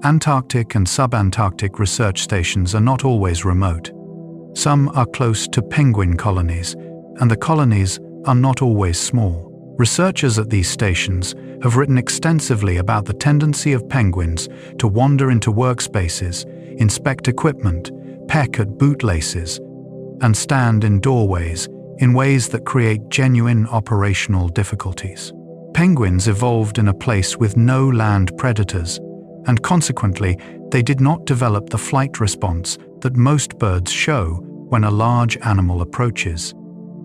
Antarctic and sub-Antarctic research stations are not always remote. Some are close to penguin colonies, and the colonies are not always small. Researchers at these stations have written extensively about the tendency of penguins to wander into workspaces, inspect equipment, peck at bootlaces, and stand in doorways in ways that create genuine operational difficulties. Penguins evolved in a place with no land predators, and consequently, they did not develop the flight response that most birds show when a large animal approaches.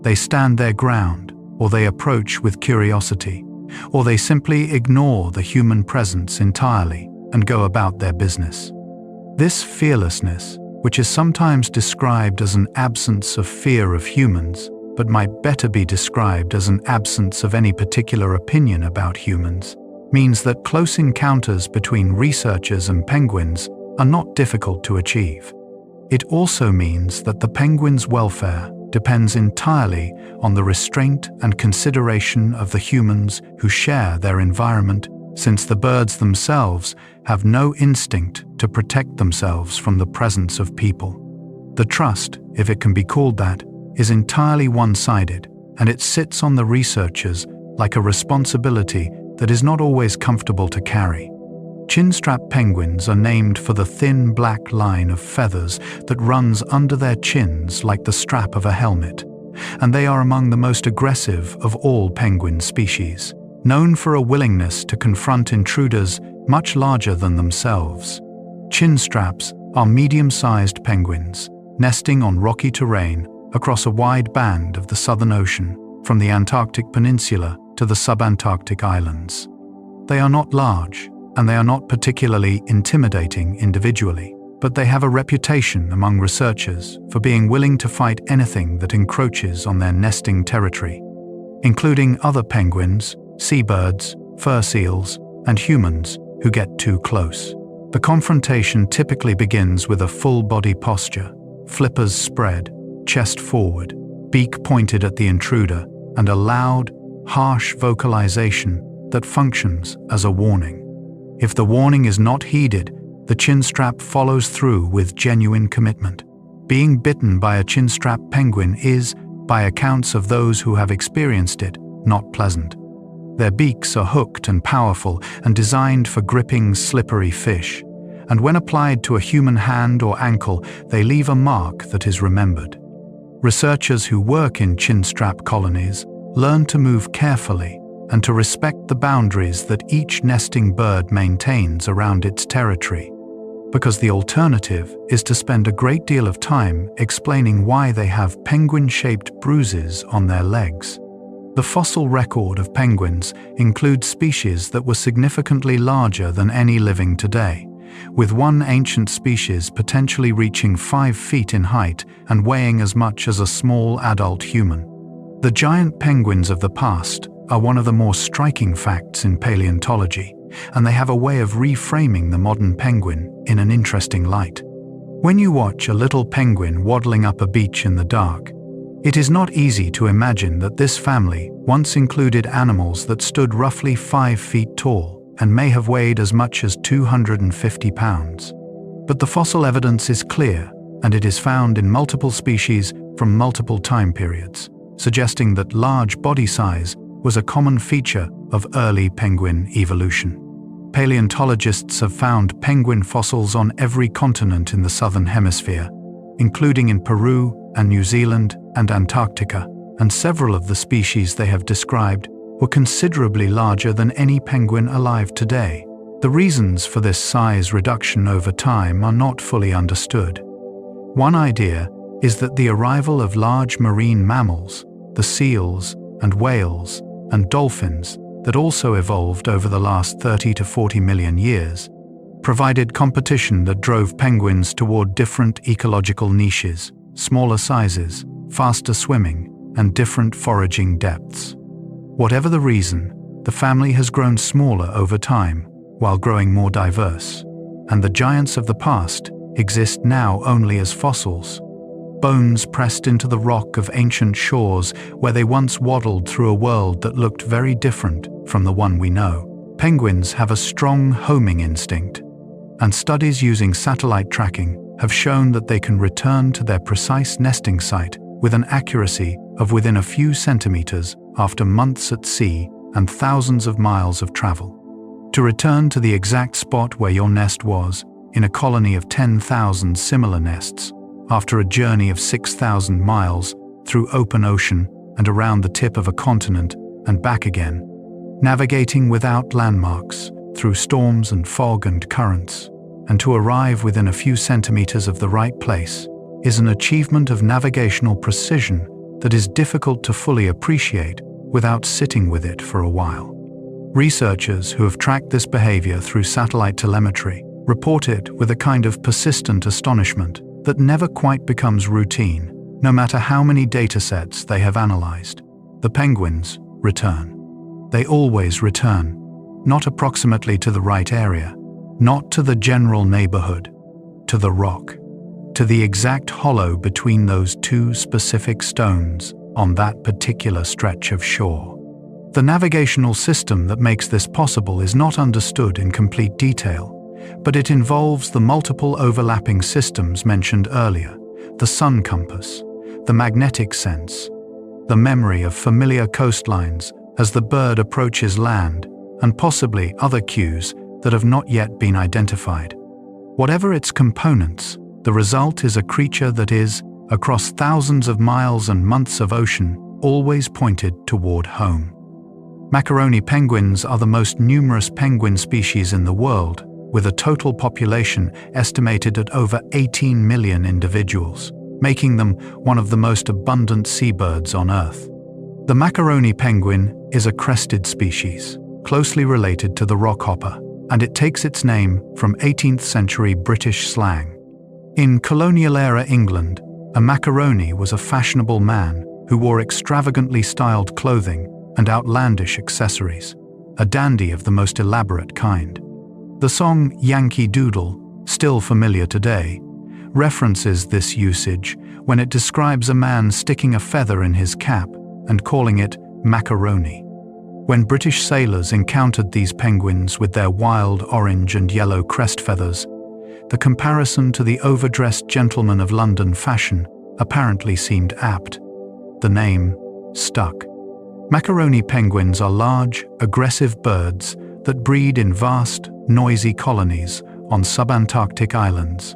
They stand their ground, or they approach with curiosity, or they simply ignore the human presence entirely and go about their business. This fearlessness, which is sometimes described as an absence of fear of humans, but might better be described as an absence of any particular opinion about humans, means that close encounters between researchers and penguins are not difficult to achieve. It also means that the penguins' welfare depends entirely on the restraint and consideration of the humans who share their environment, since the birds themselves have no instinct to protect themselves from the presence of people. The trust, if it can be called that, is entirely one-sided, and it sits on the researchers like a responsibility that is not always comfortable to carry. Chinstrap penguins are named for the thin black line of feathers that runs under their chins like the strap of a helmet, and they are among the most aggressive of all penguin species, known for a willingness to confront intruders much larger than themselves. Chinstraps are medium-sized penguins, nesting on rocky terrain across a wide band of the Southern Ocean, from the Antarctic Peninsula to the Sub-Antarctic Islands. They are not large, and they are not particularly intimidating individually, but they have a reputation among researchers for being willing to fight anything that encroaches on their nesting territory, including other penguins, seabirds, fur seals, and humans who get too close. The confrontation typically begins with a full-body posture, flippers spread, chest forward, beak pointed at the intruder, and a loud, harsh vocalization that functions as a warning. If the warning is not heeded, the chinstrap follows through with genuine commitment. Being bitten by a chinstrap penguin is, by accounts of those who have experienced it, not pleasant. Their beaks are hooked and powerful and designed for gripping slippery fish, and when applied to a human hand or ankle, they leave a mark that is remembered. Researchers who work in chinstrap colonies learn to move carefully and to respect the boundaries that each nesting bird maintains around its territory, because the alternative is to spend a great deal of time explaining why they have penguin-shaped bruises on their legs. The fossil record of penguins includes species that were significantly larger than any living today, with one ancient species potentially reaching 5 feet in height and weighing as much as a small adult human. The giant penguins of the past are one of the more striking facts in paleontology, and they have a way of reframing the modern penguin in an interesting light. When you watch a little penguin waddling up a beach in the dark, it is not easy to imagine that this family once included animals that stood roughly 5 feet tall and may have weighed as much as 250 pounds. But the fossil evidence is clear, and it is found in multiple species from multiple time periods, suggesting that large body size was a common feature of early penguin evolution. Paleontologists have found penguin fossils on every continent in the southern hemisphere, including in Peru and New Zealand and Antarctica, and several of the species they have described were considerably larger than any penguin alive today. The reasons for this size reduction over time are not fully understood. One idea is that the arrival of large marine mammals, the seals and whales and dolphins that also evolved over the last 30 to 40 million years, provided competition that drove penguins toward different ecological niches, smaller sizes, faster swimming, and different foraging depths. Whatever the reason, the family has grown smaller over time while growing more diverse, and the giants of the past exist now only as fossils, bones pressed into the rock of ancient shores where they once waddled through a world that looked very different from the one we know. Penguins have a strong homing instinct, and studies using satellite tracking have shown that they can return to their precise nesting site with an accuracy of within a few centimeters after months at sea and thousands of miles of travel. To return to the exact spot where your nest was, in a colony of 10,000 similar nests, after a journey of 6,000 miles through open ocean and around the tip of a continent and back again, navigating without landmarks through storms and fog and currents, and to arrive within a few centimeters of the right place, is an achievement of navigational precision that is difficult to fully appreciate without sitting with it for a while. Researchers who have tracked this behavior through satellite telemetry report it with a kind of persistent astonishment that never quite becomes routine, no matter how many datasets they have analyzed. The penguins return. They always return, not approximately to the right area, not to the general neighborhood, to the rock, to the exact hollow between those two specific stones on that particular stretch of shore. The navigational system that makes this possible is not understood in complete detail, but it involves the multiple overlapping systems mentioned earlier, the sun compass, the magnetic sense, the memory of familiar coastlines as the bird approaches land, and possibly other cues that have not yet been identified. Whatever its components, the result is a creature that is, across thousands of miles and months of ocean, always pointed toward home. Macaroni penguins are the most numerous penguin species in the world, with a total population estimated at over 18 million individuals, making them one of the most abundant seabirds on Earth. The Macaroni penguin is a crested species, closely related to the rockhopper, and it takes its name from 18th century British slang. In colonial-era England, a macaroni was a fashionable man who wore extravagantly styled clothing and outlandish accessories, a dandy of the most elaborate kind. The song Yankee Doodle, still familiar today, references this usage when it describes a man sticking a feather in his cap and calling it macaroni. When British sailors encountered these penguins with their wild orange and yellow crest feathers, the comparison to the overdressed gentlemen of London fashion apparently seemed apt. The name stuck. Macaroni penguins are large, aggressive birds that breed in vast, noisy colonies on Sub-Antarctic islands,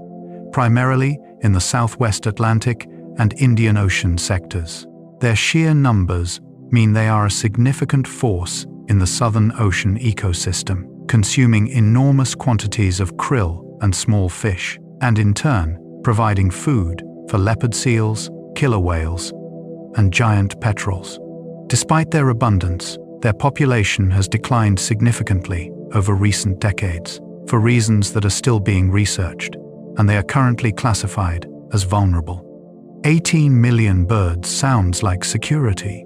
primarily in the southwest Atlantic and Indian Ocean sectors. Their sheer numbers mean they are a significant force in the Southern Ocean ecosystem, consuming enormous quantities of krill and small fish, and in turn providing food for leopard seals, killer whales, and giant petrels. Despite their abundance, their population has declined significantly over recent decades for reasons that are still being researched, and they are currently classified as vulnerable. 18 million birds sounds like security,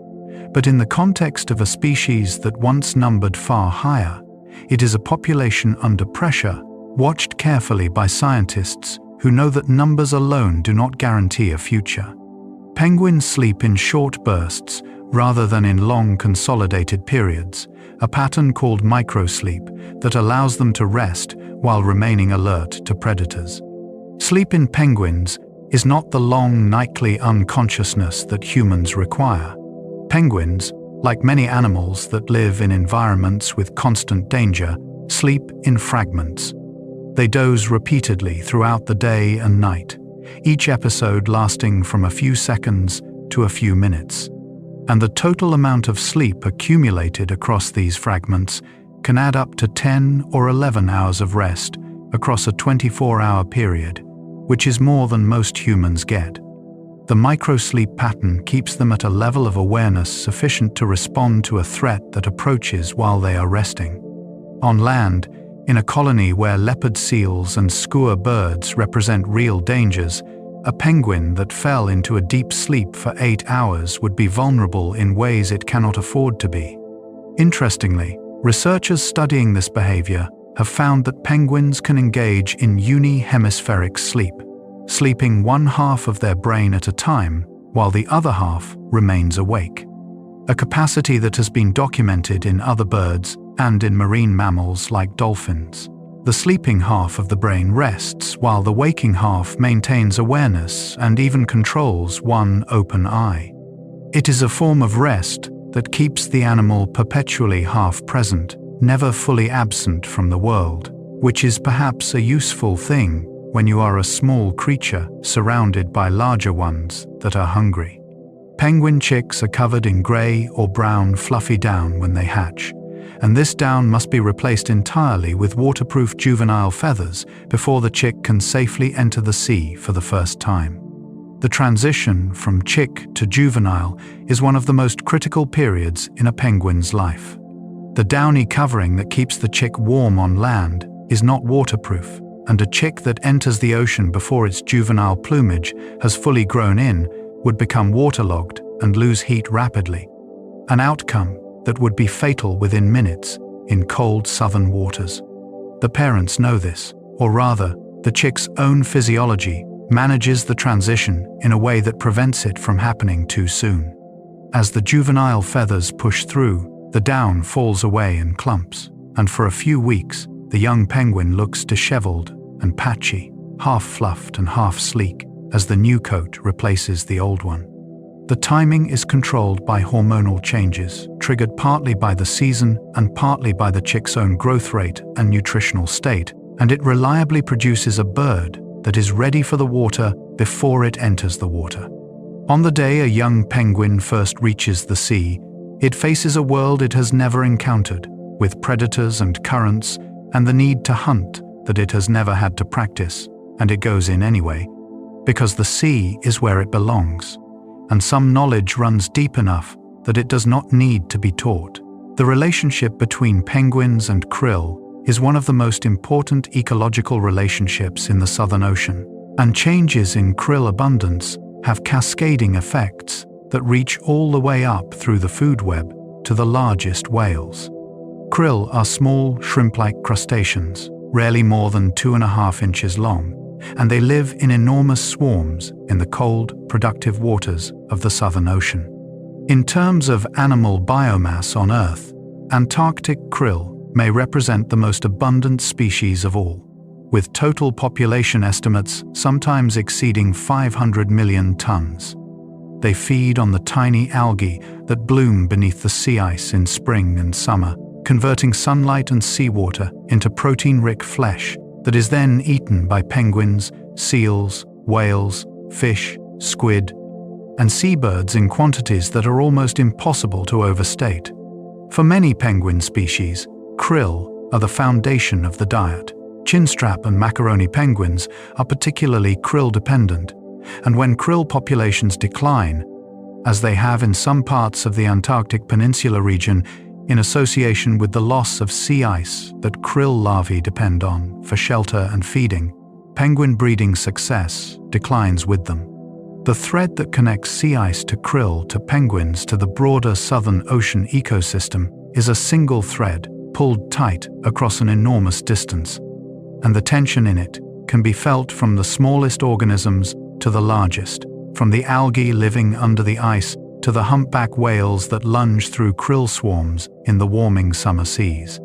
but in the context of a species that once numbered far higher, it is a population under pressure, watched carefully by scientists who know that numbers alone do not guarantee a future. Penguins sleep in short bursts rather than in long consolidated periods, a pattern called microsleep that allows them to rest while remaining alert to predators. Sleep in penguins is not the long nightly unconsciousness that humans require. Penguins, like many animals that live in environments with constant danger, sleep in fragments. They doze repeatedly throughout the day and night, each episode lasting from a few seconds to a few minutes. And the total amount of sleep accumulated across these fragments can add up to 10 or 11 hours of rest across a 24-hour period, which is more than most humans get. The microsleep pattern keeps them at a level of awareness sufficient to respond to a threat that approaches while they are resting. On land, in a colony where leopard seals and skua birds represent real dangers, A penguin that fell into a deep sleep for 8 hours would be vulnerable in ways it cannot afford to be. Interestingly, researchers studying this behavior have found that penguins can engage in uni-hemispheric sleep, sleeping one half of their brain at a time while the other half remains awake. A capacity that has been documented in other birds and in marine mammals like dolphins. The sleeping half of the brain rests while the waking half maintains awareness and even controls one open eye. It is a form of rest that keeps the animal perpetually half present, never fully absent from the world, which is perhaps a useful thing when you are a small creature surrounded by larger ones that are hungry. Penguin chicks are covered in grey or brown fluffy down when they hatch, and this down must be replaced entirely with waterproof juvenile feathers before the chick can safely enter the sea for the first time. The transition from chick to juvenile is one of the most critical periods in a penguin's life. The downy covering that keeps the chick warm on land is not waterproof, and a chick that enters the ocean before its juvenile plumage has fully grown in would become waterlogged and lose heat rapidly, an outcome that would be fatal within minutes in cold southern waters. The parents know this, or rather, the chick's own physiology manages the transition in a way that prevents it from happening too soon. As the juvenile feathers push through, the down falls away in clumps, and for a few weeks, the young penguin looks disheveled and patchy, half fluffed and half sleek, as the new coat replaces the old one. The timing is controlled by hormonal changes, triggered partly by the season and partly by the chick's own growth rate and nutritional state, and it reliably produces a bird that is ready for the water before it enters the water. On the day a young penguin first reaches the sea, it faces a world it has never encountered, with predators and currents, and the need to hunt that it has never had to practice, and it goes in anyway, because the sea is where it belongs, and some knowledge runs deep enough that it does not need to be taught. The relationship between penguins and krill is one of the most important ecological relationships in the Southern Ocean, and changes in krill abundance have cascading effects that reach all the way up through the food web to the largest whales. Krill are small, shrimp-like crustaceans, rarely more than 2.5 inches long, and they live in enormous swarms in the cold, productive waters of the Southern Ocean. In terms of animal biomass on Earth, Antarctic krill may represent the most abundant species of all, with total population estimates sometimes exceeding 500 million tons. They feed on the tiny algae that bloom beneath the sea ice in spring and summer, converting sunlight and seawater into protein-rich flesh that is then eaten by penguins, seals, whales, fish, squid, and seabirds in quantities that are almost impossible to overstate. For many penguin species, krill are the foundation of the diet. Chinstrap and Macaroni penguins are particularly krill-dependent, and when krill populations decline, as they have in some parts of the Antarctic Peninsula region, in association with the loss of sea ice that krill larvae depend on for shelter and feeding, penguin breeding success declines with them. The thread that connects sea ice to krill to penguins to the broader Southern Ocean ecosystem is a single thread pulled tight across an enormous distance, and the tension in it can be felt from the smallest organisms to the largest, from the algae living under the ice to the humpback whales that lunge through krill swarms in the warming summer seas.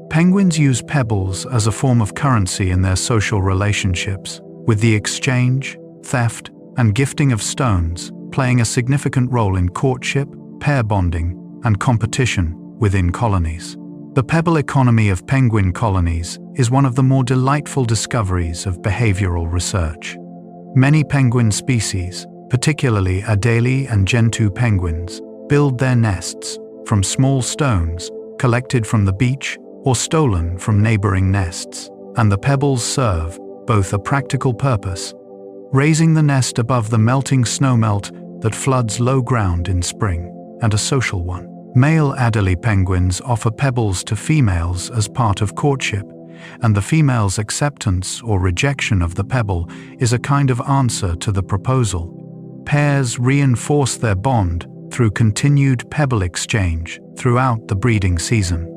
Penguins use pebbles as a form of currency in their social relationships, with the exchange, theft, and gifting of stones playing a significant role in courtship, pair bonding, and competition within colonies. The pebble economy of penguin colonies is one of the more delightful discoveries of behavioral research. Many penguin species, particularly Adelie and Gentoo penguins, build their nests from small stones collected from the beach or stolen from neighboring nests, and the pebbles serve both a practical purpose, raising the nest above the melting snowmelt that floods low ground in spring, and a social one. Male Adelie penguins offer pebbles to females as part of courtship, and the female's acceptance or rejection of the pebble is a kind of answer to the proposal. Pairs reinforce their bond through continued pebble exchange throughout the breeding season.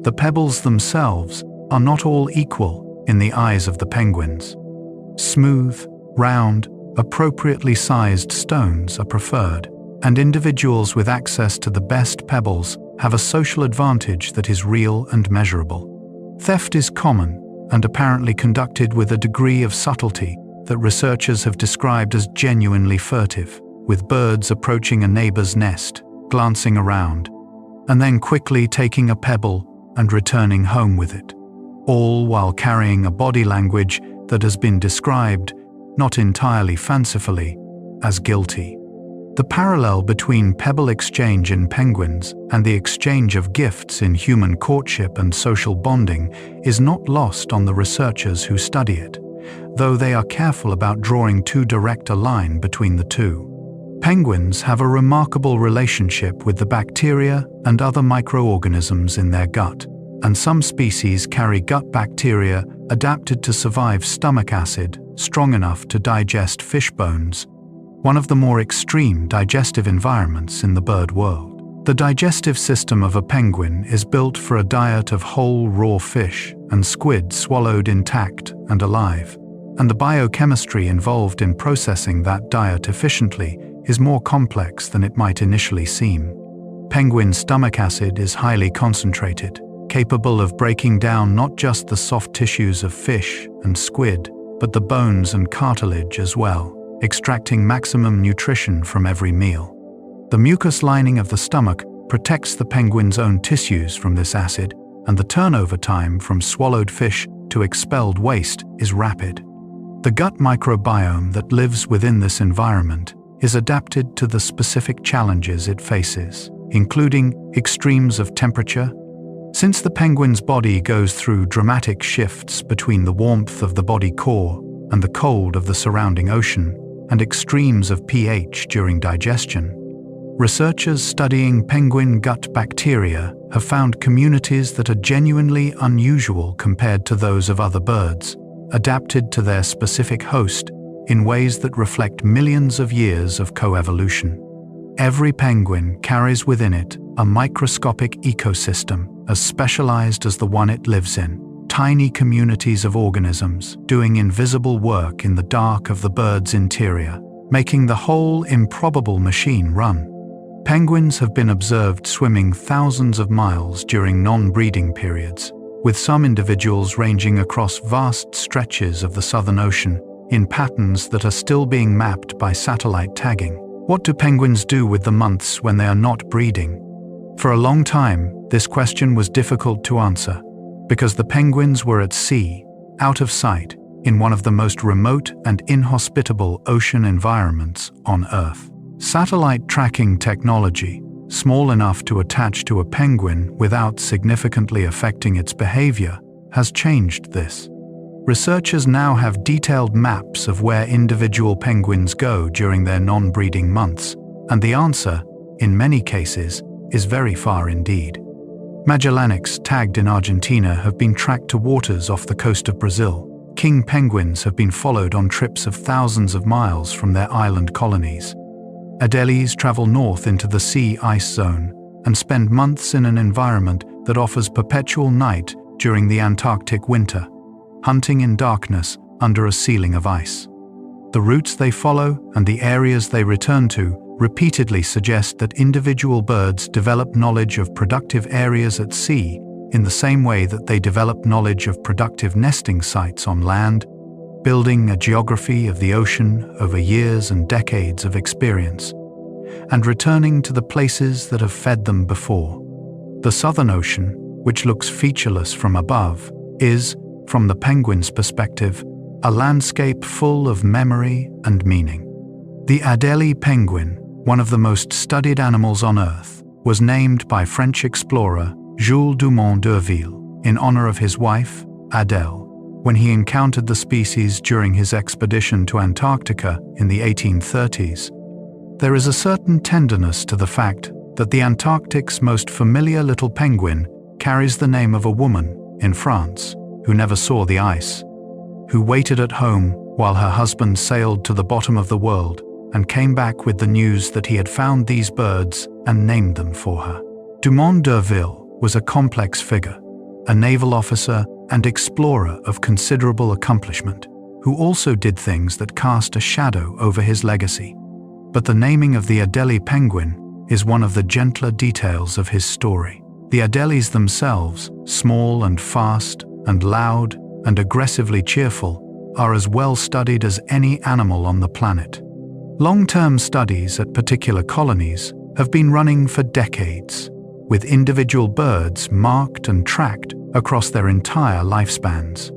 The pebbles themselves are not all equal in the eyes of the penguins. Smooth, round, appropriately sized stones are preferred, and individuals with access to the best pebbles have a social advantage that is real and measurable. Theft is common and apparently conducted with a degree of subtlety that researchers have described as genuinely furtive, with birds approaching a neighbor's nest, glancing around, and then quickly taking a pebble and returning home with it, all while carrying a body language that has been described, not entirely fancifully, as guilty. The parallel between pebble exchange in penguins and the exchange of gifts in human courtship and social bonding is not lost on the researchers who study it, though they are careful about drawing too direct a line between the two. Penguins have a remarkable relationship with the bacteria and other microorganisms in their gut, and some species carry gut bacteria adapted to survive stomach acid strong enough to digest fish bones, one of the more extreme digestive environments in the bird world. The digestive system of a penguin is built for a diet of whole raw fish and squid swallowed intact and alive, and the biochemistry involved in processing that diet efficiently is more complex than it might initially seem. Penguin stomach acid is highly concentrated, capable of breaking down not just the soft tissues of fish and squid, but the bones and cartilage as well, extracting maximum nutrition from every meal. The mucous lining of the stomach protects the penguin's own tissues from this acid, and the turnover time from swallowed fish to expelled waste is rapid. The gut microbiome that lives within this environment is adapted to the specific challenges it faces, including extremes of temperature. Since the penguin's body goes through dramatic shifts between the warmth of the body core and the cold of the surrounding ocean, and extremes of pH during digestion, researchers studying penguin gut bacteria have found communities that are genuinely unusual compared to those of other birds, adapted to their specific host in ways that reflect millions of years of coevolution. Every penguin carries within it a microscopic ecosystem as specialized as the one it lives in, tiny communities of organisms doing invisible work in the dark of the bird's interior, making the whole improbable machine run. Penguins have been observed swimming thousands of miles during non-breeding periods, with some individuals ranging across vast stretches of the Southern Ocean in patterns that are still being mapped by satellite tagging. What do penguins do with the months when they are not breeding? For a long time, this question was difficult to answer, because the penguins were at sea, out of sight, in one of the most remote and inhospitable ocean environments on Earth. Satellite tracking technology, small enough to attach to a penguin without significantly affecting its behavior, has changed this. Researchers now have detailed maps of where individual penguins go during their non-breeding months, and the answer, in many cases, is very far indeed. Magellanics tagged in Argentina have been tracked to waters off the coast of Brazil. King penguins have been followed on trips of thousands of miles from their island colonies. Adelies travel north into the sea ice zone and spend months in an environment that offers perpetual night during the Antarctic winter, hunting in darkness under a ceiling of ice. The routes they follow and the areas they return to repeatedly suggest that individual birds develop knowledge of productive areas at sea in the same way that they develop knowledge of productive nesting sites on land, building a geography of the ocean over years and decades of experience, and returning to the places that have fed them before. The Southern Ocean, which looks featureless from above, is, from the penguin's perspective, a landscape full of memory and meaning. The Adelie penguin, one of the most studied animals on Earth, was named by French explorer Jules Dumont d'Urville in honor of his wife, Adele, when he encountered the species during his expedition to Antarctica in the 1830s. There is a certain tenderness to the fact that the Antarctic's most familiar little penguin carries the name of a woman in France, who never saw the ice, who waited at home while her husband sailed to the bottom of the world and came back with the news that he had found these birds and named them for her. Dumont d'Urville was a complex figure, a naval officer and explorer of considerable accomplishment, who also did things that cast a shadow over his legacy. But the naming of the Adelie penguin is one of the gentler details of his story. The Adelies themselves, small and fast and loud and aggressively cheerful, are as well studied as any animal on the planet. Long-term studies at particular colonies have been running for decades, with individual birds marked and tracked across their entire lifespans,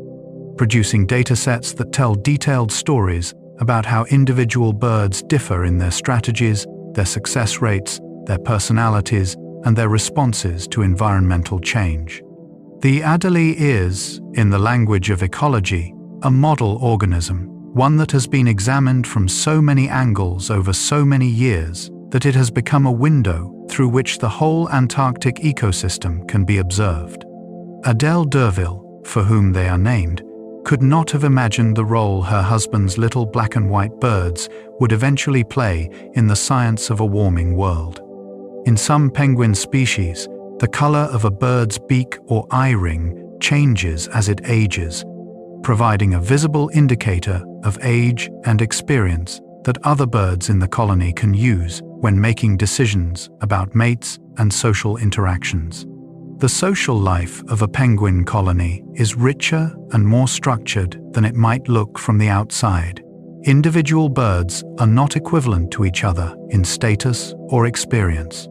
producing datasets that tell detailed stories about how individual birds differ in their strategies, their success rates, their personalities, and their responses to environmental change. The Adelie is, in the language of ecology, a model organism, one that has been examined from so many angles over so many years that it has become a window through which the whole Antarctic ecosystem can be observed. Adele d'Urville, for whom they are named, could not have imagined the role her husband's little black and white birds would eventually play in the science of a warming world. In some penguin species, the color of a bird's beak or eye ring changes as it ages, providing a visible indicator of age and experience that other birds in the colony can use when making decisions about mates and social interactions. The social life of a penguin colony is richer and more structured than it might look from the outside. Individual birds are not equivalent to each other in status or experience.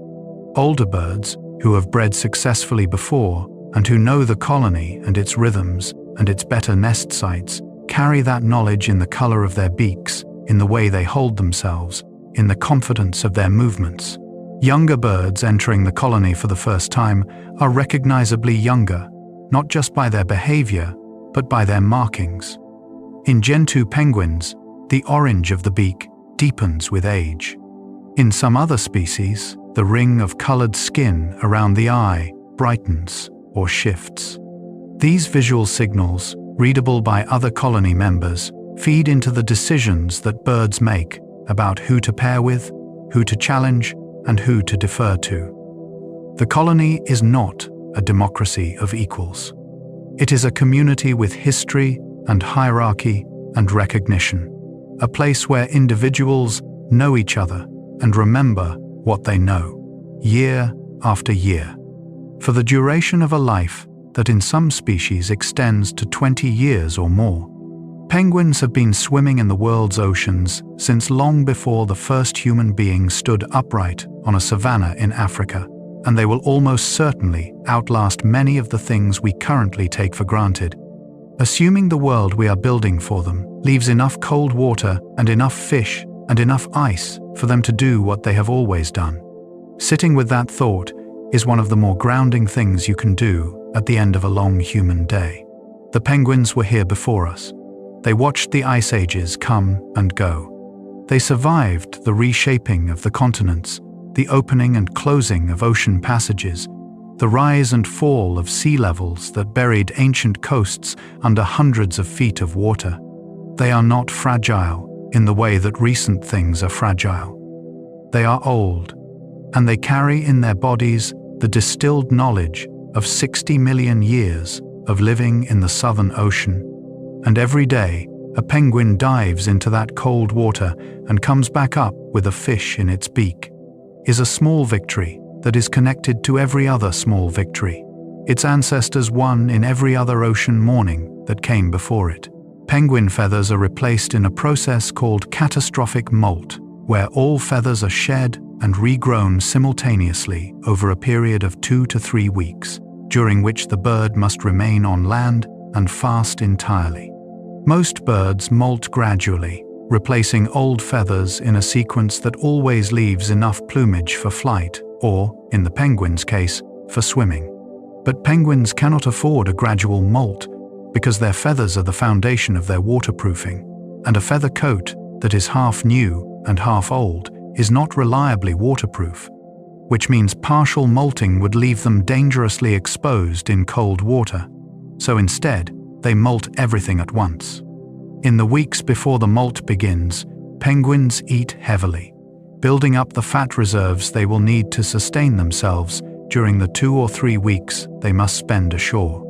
Older birds, who have bred successfully before and who know the colony and its rhythms and its better nest sites, carry that knowledge in the color of their beaks, in the way they hold themselves, in the confidence of their movements. Younger birds entering the colony for the first time are recognizably younger, not just by their behavior, but by their markings. In Gentoo penguins, the orange of the beak deepens with age. In some other species, the ring of colored skin around the eye brightens or shifts. These visual signals, readable by other colony members, feed into the decisions that birds make about who to pair with, who to challenge, and who to defer to. The colony is not a democracy of equals. It is a community with history and hierarchy and recognition, a place where individuals know each other and remember what they know, year after year. For the duration of a life that in some species extends to 20 years or more. Penguins have been swimming in the world's oceans since long before the first human being stood upright on a savanna in Africa, and they will almost certainly outlast many of the things we currently take for granted. Assuming the world we are building for them leaves enough cold water and enough fish and enough ice for them to do what they have always done. Sitting with that thought is one of the more grounding things you can do at the end of a long human day. The penguins were here before us. They watched the ice ages come and go. They survived the reshaping of the continents, the opening and closing of ocean passages, the rise and fall of sea levels that buried ancient coasts under hundreds of feet of water. They are not fragile in the way that recent things are fragile. They are old, and they carry in their bodies the distilled knowledge of 60 million years of living in the Southern Ocean. And every day, a penguin dives into that cold water and comes back up with a fish in its beak, is a small victory that is connected to every other small victory its ancestors won in every other ocean morning that came before it. Penguin feathers are replaced in a process called catastrophic molt, where all feathers are shed and regrown simultaneously over a period of 2 to 3 weeks, during which the bird must remain on land and fast entirely. Most birds molt gradually, replacing old feathers in a sequence that always leaves enough plumage for flight, or, in the penguin's case, for swimming. But penguins cannot afford a gradual molt because their feathers are the foundation of their waterproofing, and a feather coat that is half new and half old is not reliably waterproof, which means partial molting would leave them dangerously exposed in cold water. So instead, they molt everything at once. In the weeks before the molt begins, penguins eat heavily, building up the fat reserves they will need to sustain themselves during the 2 or 3 weeks they must spend ashore.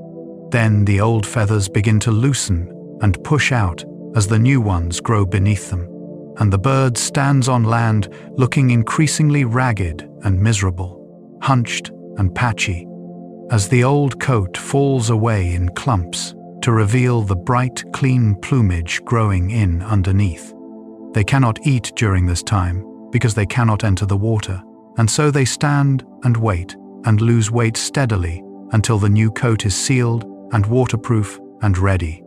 Then the old feathers begin to loosen and push out as the new ones grow beneath them, and the bird stands on land looking increasingly ragged and miserable, hunched and patchy, as the old coat falls away in clumps to reveal the bright, clean plumage growing in underneath. They cannot eat during this time because they cannot enter the water, and so they stand and wait and lose weight steadily until the new coat is sealed and waterproof and ready.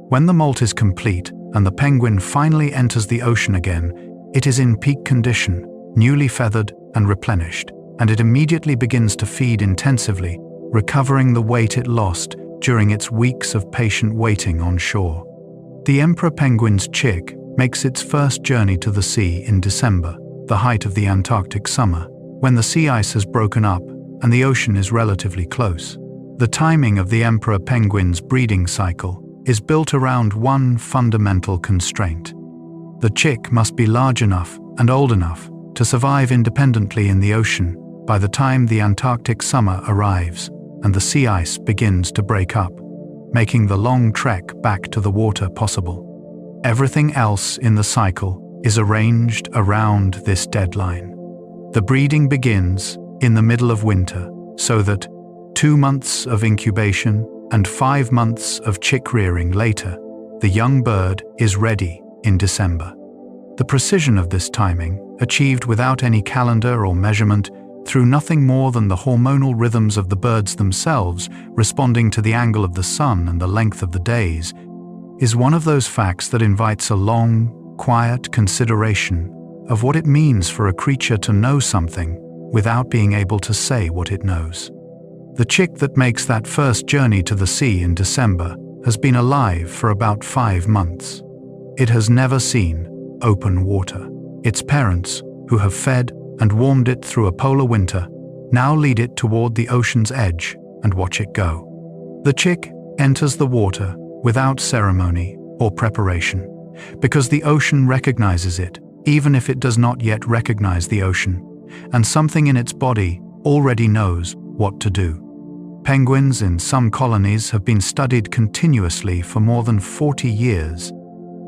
When the molt is complete and the penguin finally enters the ocean again, it is in peak condition, newly feathered and replenished, and it immediately begins to feed intensively, recovering the weight it lost during its weeks of patient waiting on shore. The emperor penguin's chick makes its first journey to the sea in December, the height of the Antarctic summer, when the sea ice has broken up and the ocean is relatively close. The timing of the emperor penguin's breeding cycle is built around one fundamental constraint. The chick must be large enough and old enough to survive independently in the ocean by the time the Antarctic summer arrives and the sea ice begins to break up, making the long trek back to the water possible. Everything else in the cycle is arranged around this deadline. The breeding begins in the middle of winter, so that 2 months of incubation and 5 months of chick rearing later, the young bird is ready in December. The precision of this timing, achieved without any calendar or measurement, through nothing more than the hormonal rhythms of the birds themselves responding to the angle of the sun and the length of the days, is one of those facts that invites a long, quiet consideration of what it means for a creature to know something without being able to say what it knows. The chick that makes that first journey to the sea in December has been alive for about 5 months. It has never seen open water. Its parents, who have fed and warmed it through a polar winter, now lead it toward the ocean's edge and watch it go. The chick enters the water without ceremony or preparation, because the ocean recognizes it, even if it does not yet recognize the ocean, and something in its body already knows what to do. Penguins in some colonies have been studied continuously for more than 40 years,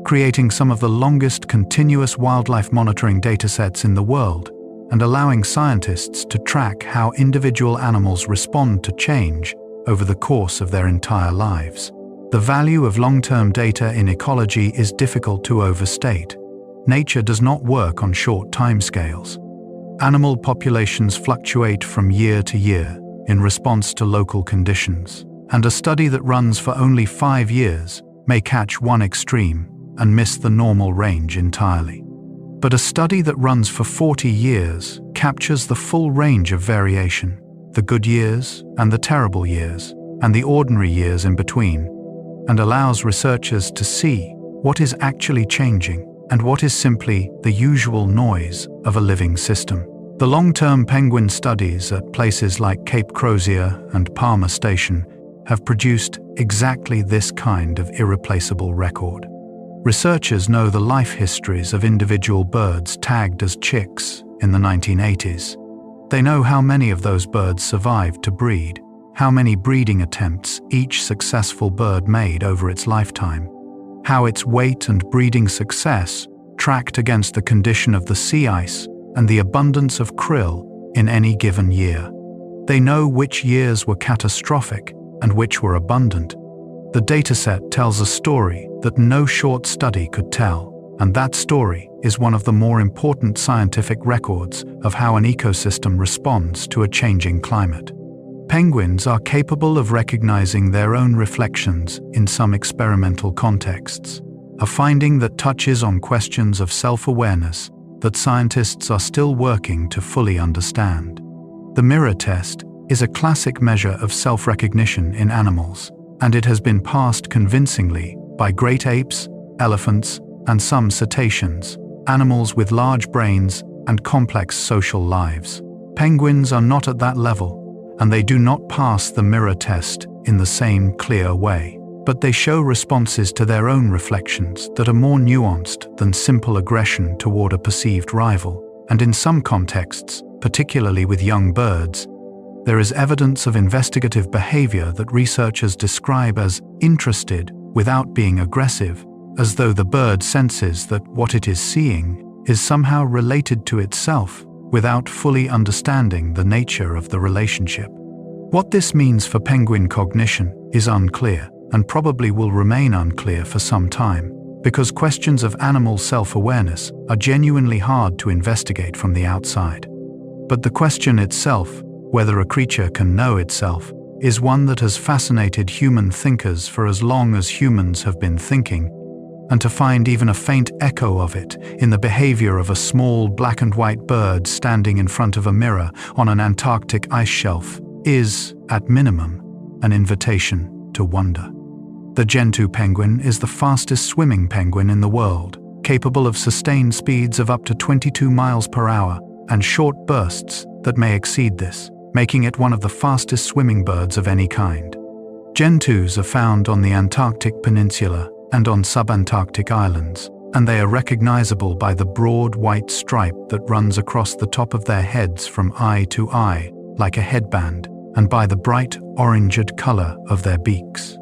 creating some of the longest continuous wildlife monitoring datasets in the world, and allowing scientists to track how individual animals respond to change over the course of their entire lives. The value of long-term data in ecology is difficult to overstate. Nature does not work on short timescales. Animal populations fluctuate from year to year in response to local conditions, and a study that runs for only 5 years may catch one extreme and miss the normal range entirely. But a study that runs for 40 years captures the full range of variation, the good years and the terrible years, and the ordinary years in between, and allows researchers to see what is actually changing and what is simply the usual noise of a living system. The long-term penguin studies at places like Cape Crozier and Palmer Station have produced exactly this kind of irreplaceable record. Researchers know the life histories of individual birds tagged as chicks in the 1980s. They know how many of those birds survived to breed, how many breeding attempts each successful bird made over its lifetime, how its weight and breeding success tracked against the condition of the sea ice and the abundance of krill in any given year. They know which years were catastrophic and which were abundant. The dataset tells a story that no short study could tell, and that story is one of the more important scientific records of how an ecosystem responds to a changing climate. Penguins are capable of recognizing their own reflections in some experimental contexts, a finding that touches on questions of self-awareness that scientists are still working to fully understand. The mirror test is a classic measure of self-recognition in animals, and it has been passed convincingly by great apes, elephants, and some cetaceans, animals with large brains and complex social lives. Penguins are not at that level, and they do not pass the mirror test in the same clear way. but they show responses to their own reflections that are more nuanced than simple aggression toward a perceived rival, and in some contexts, particularly with young birds, there is evidence of investigative behavior that researchers describe as interested without being aggressive, as though the bird senses that what it is seeing is somehow related to itself without fully understanding the nature of the relationship. What this means for penguin cognition is unclear, and probably will remain unclear for some time, because questions of animal self-awareness are genuinely hard to investigate from the outside. But the question itself, whether a creature can know itself, is one that has fascinated human thinkers for as long as humans have been thinking, and to find even a faint echo of it in the behavior of a small black and white bird standing in front of a mirror on an Antarctic ice shelf is, at minimum, an invitation to wonder. The Gentoo penguin is the fastest swimming penguin in the world, capable of sustained speeds of up to 22 miles per hour and short bursts that may exceed this, making it one of the fastest swimming birds of any kind. Gentoos are found on the Antarctic Peninsula and on Sub-Antarctic islands, and they are recognizable by the broad white stripe that runs across the top of their heads from eye to eye, like a headband, and by the bright oranged color of their beaks.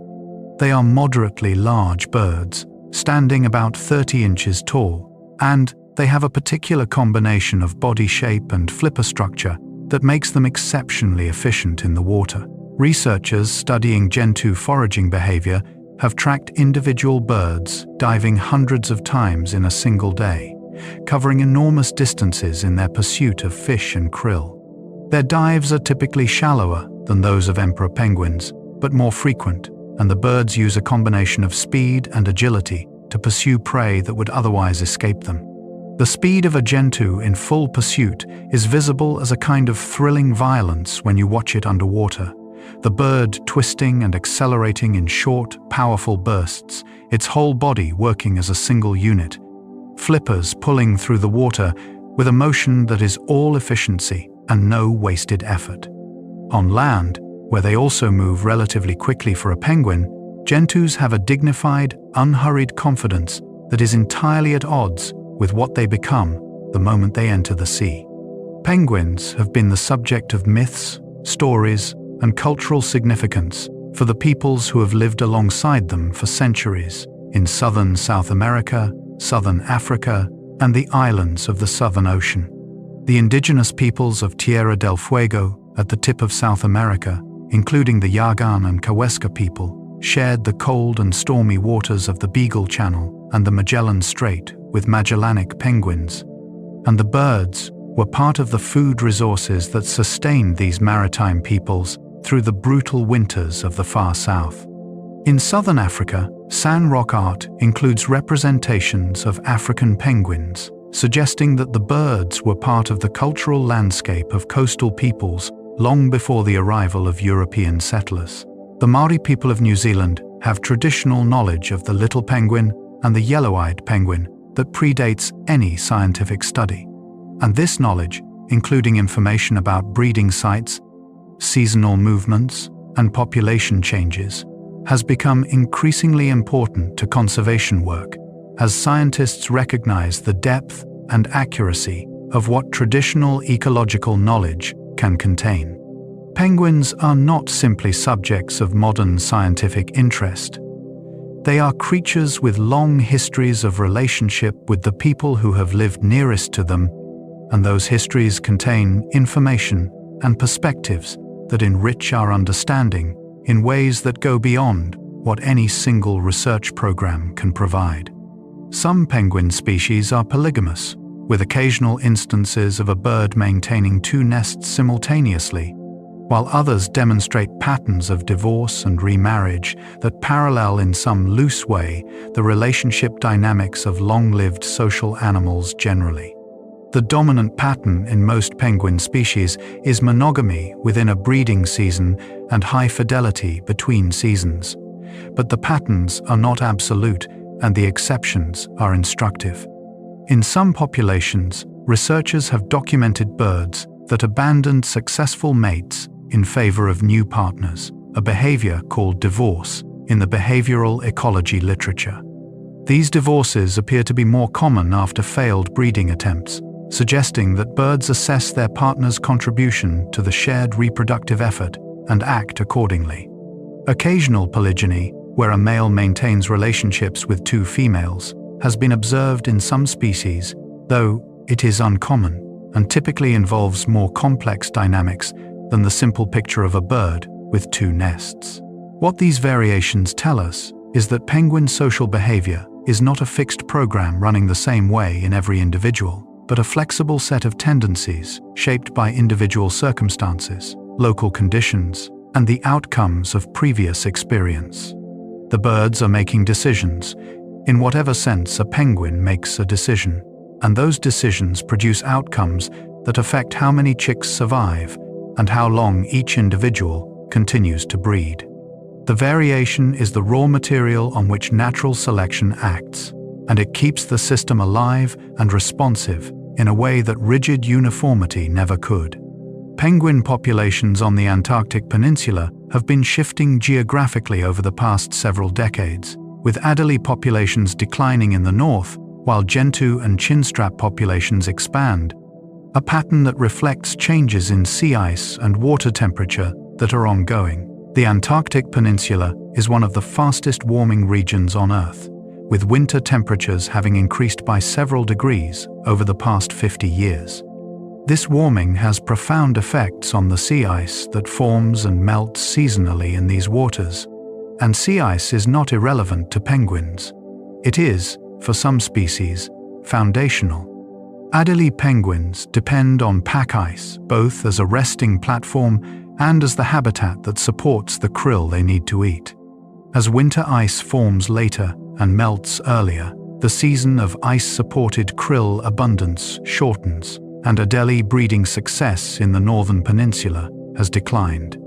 They are moderately large birds, standing about 30 inches tall, and they have a particular combination of body shape and flipper structure that makes them exceptionally efficient in the water. Researchers studying Gentoo foraging behavior have tracked individual birds diving hundreds of times in a single day, covering enormous distances in their pursuit of fish and krill. Their dives are typically shallower than those of emperor penguins, but more frequent, and the birds use a combination of speed and agility to pursue prey that would otherwise escape them. The speed of a Gentoo in full pursuit is visible as a kind of thrilling violence when you watch it underwater, the bird twisting and accelerating in short, powerful bursts, its whole body working as a single unit, flippers pulling through the water with a motion that is all efficiency and no wasted effort. On land, where they also move relatively quickly for a penguin, Gentoos have a dignified, unhurried confidence that is entirely at odds with what they become the moment they enter the sea. Penguins have been the subject of myths, stories, and cultural significance for the peoples who have lived alongside them for centuries in southern South America, southern Africa, and the islands of the Southern Ocean. The indigenous peoples of Tierra del Fuego at the tip of South America, including the Yagan and Kawesca people, shared the cold and stormy waters of the Beagle Channel and the Magellan Strait with Magellanic penguins, and the birds were part of the food resources that sustained these maritime peoples through the brutal winters of the far south. In southern Africa, sand rock art includes representations of African penguins, suggesting that the birds were part of the cultural landscape of coastal peoples long before the arrival of European settlers. The Maori people of New Zealand have traditional knowledge of the little penguin and the yellow-eyed penguin that predates any scientific study. And this knowledge, including information about breeding sites, seasonal movements, and population changes, has become increasingly important to conservation work as scientists recognize the depth and accuracy of what traditional ecological knowledge can contain. Penguins are not simply subjects of modern scientific interest. They are creatures with long histories of relationship with the people who have lived nearest to them, and those histories contain information and perspectives that enrich our understanding in ways that go beyond what any single research program can provide. Some penguin species are polygamous, with occasional instances of a bird maintaining two nests simultaneously, while others demonstrate patterns of divorce and remarriage that parallel in some loose way the relationship dynamics of long-lived social animals generally. The dominant pattern in most penguin species is monogamy within a breeding season and high fidelity between seasons. But the patterns are not absolute, and the exceptions are instructive. In some populations, researchers have documented birds that abandoned successful mates in favor of new partners, a behavior called divorce, in the behavioral ecology literature. These divorces appear to be more common after failed breeding attempts, suggesting that birds assess their partner's contribution to the shared reproductive effort and act accordingly. Occasional polygyny, where a male maintains relationships with two females, has been observed in some species, though it is uncommon and typically involves more complex dynamics than the simple picture of a bird with two nests. What these variations tell us is that penguin social behavior is not a fixed program running the same way in every individual, but a flexible set of tendencies shaped by individual circumstances, local conditions, and the outcomes of previous experience. The birds are making decisions, in whatever sense a penguin makes a decision, and those decisions produce outcomes that affect how many chicks survive and how long each individual continues to breed. The variation is the raw material on which natural selection acts, and it keeps the system alive and responsive in a way that rigid uniformity never could. Penguin populations on the Antarctic Peninsula have been shifting geographically over the past several decades, with Adelie populations declining in the north while Gentoo and Chinstrap populations expand, a pattern that reflects changes in sea ice and water temperature that are ongoing. The Antarctic Peninsula is one of the fastest warming regions on Earth, with winter temperatures having increased by several degrees over the past 50 years. This warming has profound effects on the sea ice that forms and melts seasonally in these waters. And sea ice is not irrelevant to penguins. It is, for some species, foundational. Adelie penguins depend on pack ice, both as a resting platform and as the habitat that supports the krill they need to eat. As winter ice forms later and melts earlier, the season of ice-supported krill abundance shortens, and Adelie breeding success in the northern peninsula has declined.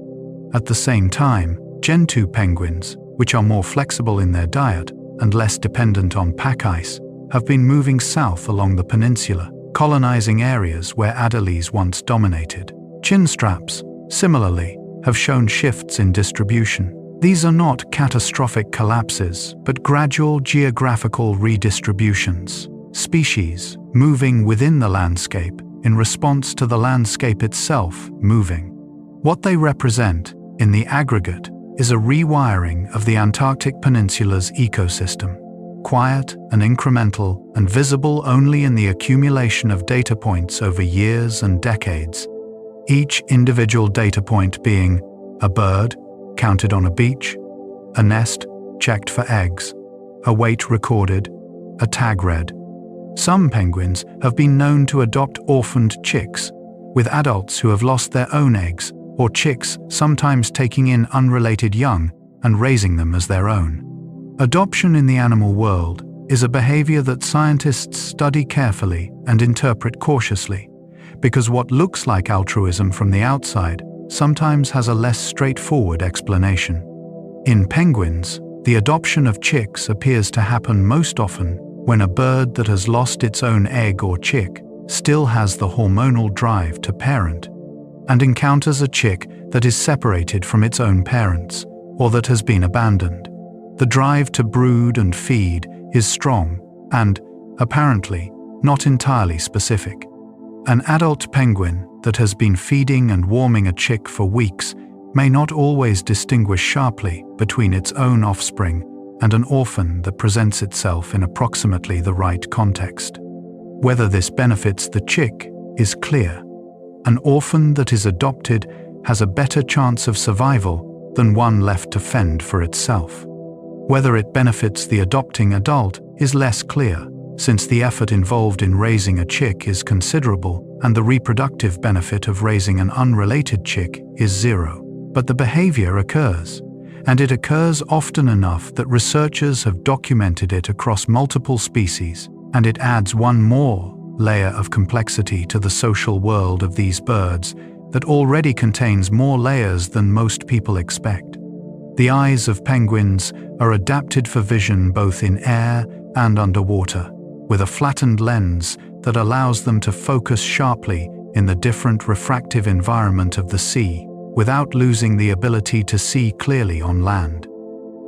At the same time, Gentoo penguins, which are more flexible in their diet and less dependent on pack ice, have been moving south along the peninsula, colonizing areas where Adelies once dominated. Chinstraps, similarly, have shown shifts in distribution. These are not catastrophic collapses, but gradual geographical redistributions, species moving within the landscape in response to the landscape itself moving. What they represent, in the aggregate, is a rewiring of the Antarctic Peninsula's ecosystem, quiet and incremental and visible only in the accumulation of data points over years and decades, each individual data point being a bird counted on a beach, a nest checked for eggs, a weight recorded, a tag read. Some penguins have been known to adopt orphaned chicks, with adults who have lost their own eggs, or chicks sometimes taking in unrelated young and raising them as their own. Adoption in the animal world is a behavior that scientists study carefully and interpret cautiously, because what looks like altruism from the outside sometimes has a less straightforward explanation. In penguins, the adoption of chicks appears to happen most often when a bird that has lost its own egg or chick still has the hormonal drive to parent, and encounters a chick that is separated from its own parents or that has been abandoned. The drive to brood and feed is strong and, apparently, not entirely specific. An adult penguin that has been feeding and warming a chick for weeks may not always distinguish sharply between its own offspring and an orphan that presents itself in approximately the right context. Whether this benefits the chick is clear. An orphan that is adopted has a better chance of survival than one left to fend for itself. Whether it benefits the adopting adult is less clear, since the effort involved in raising a chick is considerable and the reproductive benefit of raising an unrelated chick is zero. But the behavior occurs, and it occurs often enough that researchers have documented it across multiple species, and it adds one more layer of complexity to the social world of these birds that already contains more layers than most people expect. The eyes of penguins are adapted for vision both in air and underwater, with a flattened lens that allows them to focus sharply in the different refractive environment of the sea, without losing the ability to see clearly on land.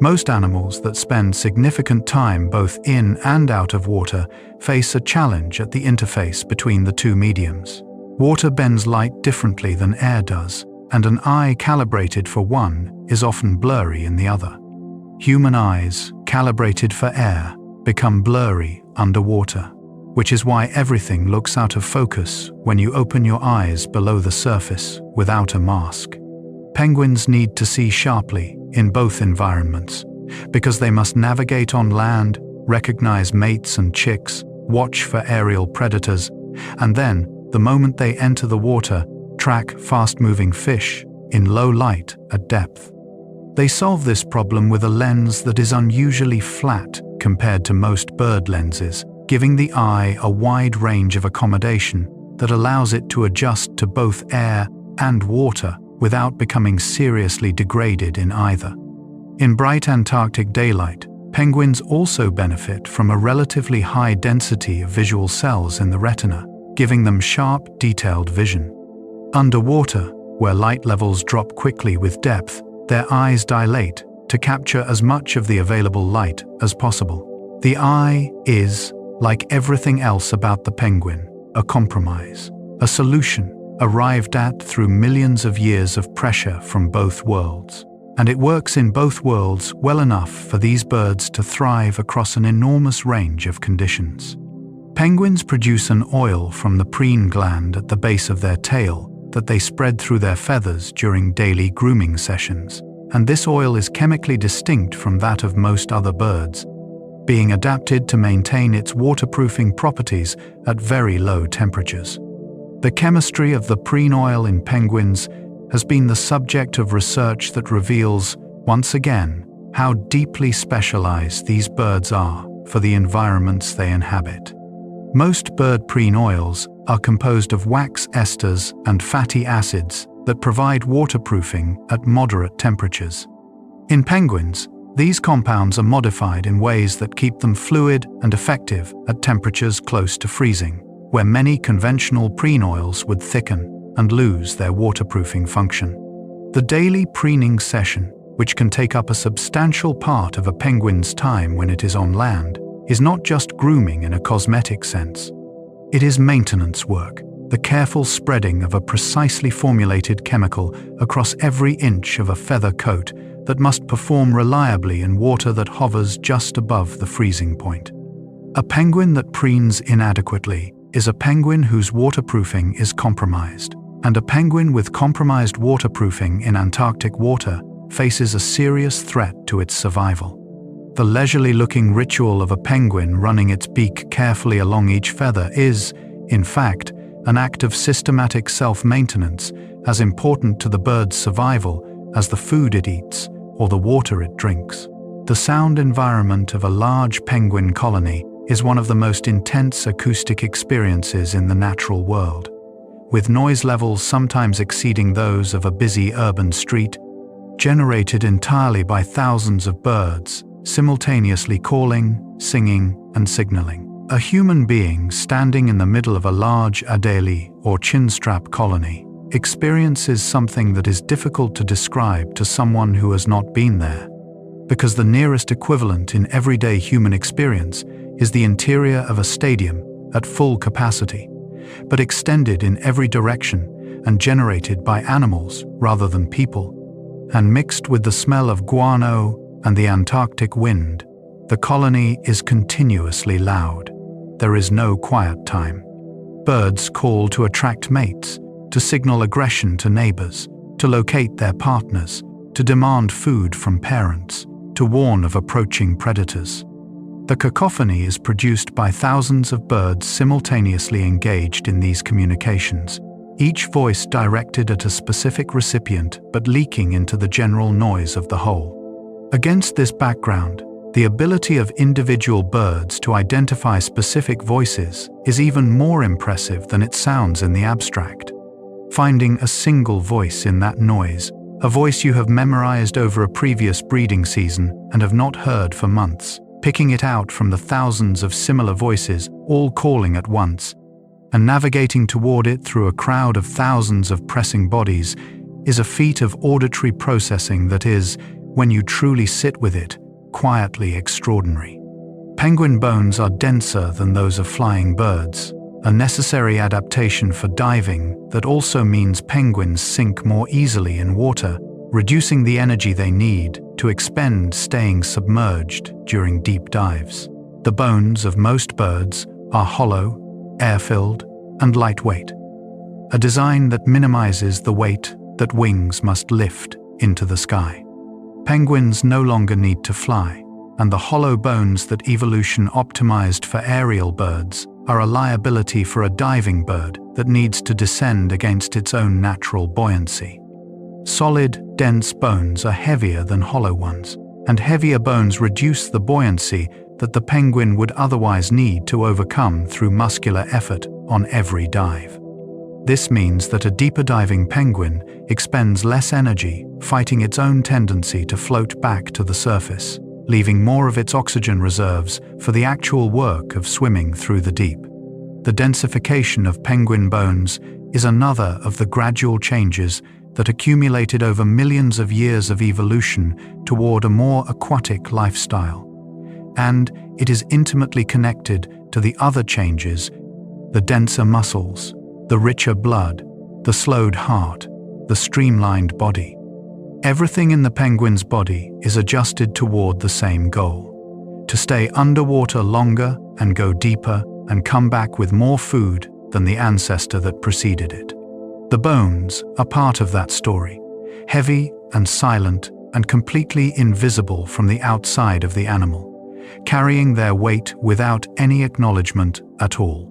Most animals that spend significant time both in and out of water face a challenge at the interface between the two mediums. Water bends light differently than air does, and an eye calibrated for one is often blurry in the other. Human eyes, calibrated for air, become blurry underwater, which is why everything looks out of focus when you open your eyes below the surface without a mask. Penguins need to see sharply in both environments, because they must navigate on land, recognize mates and chicks, watch for aerial predators, and then, the moment they enter the water, track fast-moving fish in low light at depth. They solve this problem with a lens that is unusually flat compared to most bird lenses, giving the eye a wide range of accommodation that allows it to adjust to both air and water without becoming seriously degraded in either. In bright Antarctic daylight, penguins also benefit from a relatively high density of visual cells in the retina, giving them sharp, detailed vision. Underwater, where light levels drop quickly with depth, their eyes dilate to capture as much of the available light as possible. The eye is, like everything else about the penguin, a compromise, a solution arrived at through millions of years of pressure from both worlds. And it works in both worlds well enough for these birds to thrive across an enormous range of conditions. Penguins produce an oil from the preen gland at the base of their tail that they spread through their feathers during daily grooming sessions, and this oil is chemically distinct from that of most other birds, being adapted to maintain its waterproofing properties at very low temperatures. The chemistry of the preen oil in penguins has been the subject of research that reveals, once again, how deeply specialized these birds are for the environments they inhabit. Most bird preen oils are composed of wax esters and fatty acids that provide waterproofing at moderate temperatures. In penguins, these compounds are modified in ways that keep them fluid and effective at temperatures close to freezing, where many conventional preen oils would thicken and lose their waterproofing function. The daily preening session, which can take up a substantial part of a penguin's time when it is on land, is not just grooming in a cosmetic sense. It is maintenance work, the careful spreading of a precisely formulated chemical across every inch of a feather coat that must perform reliably in water that hovers just above the freezing point. A penguin that preens inadequately is a penguin whose waterproofing is compromised, and a penguin with compromised waterproofing in Antarctic water faces a serious threat to its survival. The leisurely-looking ritual of a penguin running its beak carefully along each feather is, in fact, an act of systematic self-maintenance as important to the bird's survival as the food it eats or the water it drinks. The sound environment of a large penguin colony is one of the most intense acoustic experiences in the natural world, with noise levels sometimes exceeding those of a busy urban street, generated entirely by thousands of birds, simultaneously calling, singing, and signaling. A human being standing in the middle of a large Adelie or Chinstrap colony experiences something that is difficult to describe to someone who has not been there, because the nearest equivalent in everyday human experience is the interior of a stadium at full capacity, but extended in every direction and generated by animals rather than people, and mixed with the smell of guano and the Antarctic wind. The colony is continuously loud. There is no quiet time. Birds call to attract mates, to signal aggression to neighbors, to locate their partners, to demand food from parents, to warn of approaching predators. The cacophony is produced by thousands of birds simultaneously engaged in these communications, each voice directed at a specific recipient but leaking into the general noise of the whole. Against this background, the ability of individual birds to identify specific voices is even more impressive than it sounds in the abstract. Finding a single voice in that noise, a voice you have memorized over a previous breeding season and have not heard for months, picking it out from the thousands of similar voices, all calling at once, and navigating toward it through a crowd of thousands of pressing bodies, is a feat of auditory processing that is, when you truly sit with it, quietly extraordinary. Penguin bones are denser than those of flying birds, a necessary adaptation for diving that also means penguins sink more easily in water, reducing the energy they need to expend staying submerged during deep dives. The bones of most birds are hollow, air-filled, and lightweight, a design that minimizes the weight that wings must lift into the sky. Penguins no longer need to fly, and the hollow bones that evolution optimized for aerial birds are a liability for a diving bird that needs to descend against its own natural buoyancy. Solid, dense bones are heavier than hollow ones, and heavier bones reduce the buoyancy that the penguin would otherwise need to overcome through muscular effort on every dive. This means that a deeper diving penguin expends less energy fighting its own tendency to float back to the surface, leaving more of its oxygen reserves for the actual work of swimming through the deep. The densification of penguin bones is another of the gradual changes that accumulated over millions of years of evolution toward a more aquatic lifestyle. And it is intimately connected to the other changes: the denser muscles, the richer blood, the slowed heart, the streamlined body. Everything in the penguin's body is adjusted toward the same goal: to stay underwater longer and go deeper and come back with more food than the ancestor that preceded it. The bones are part of that story, heavy and silent and completely invisible from the outside of the animal, carrying their weight without any acknowledgement at all.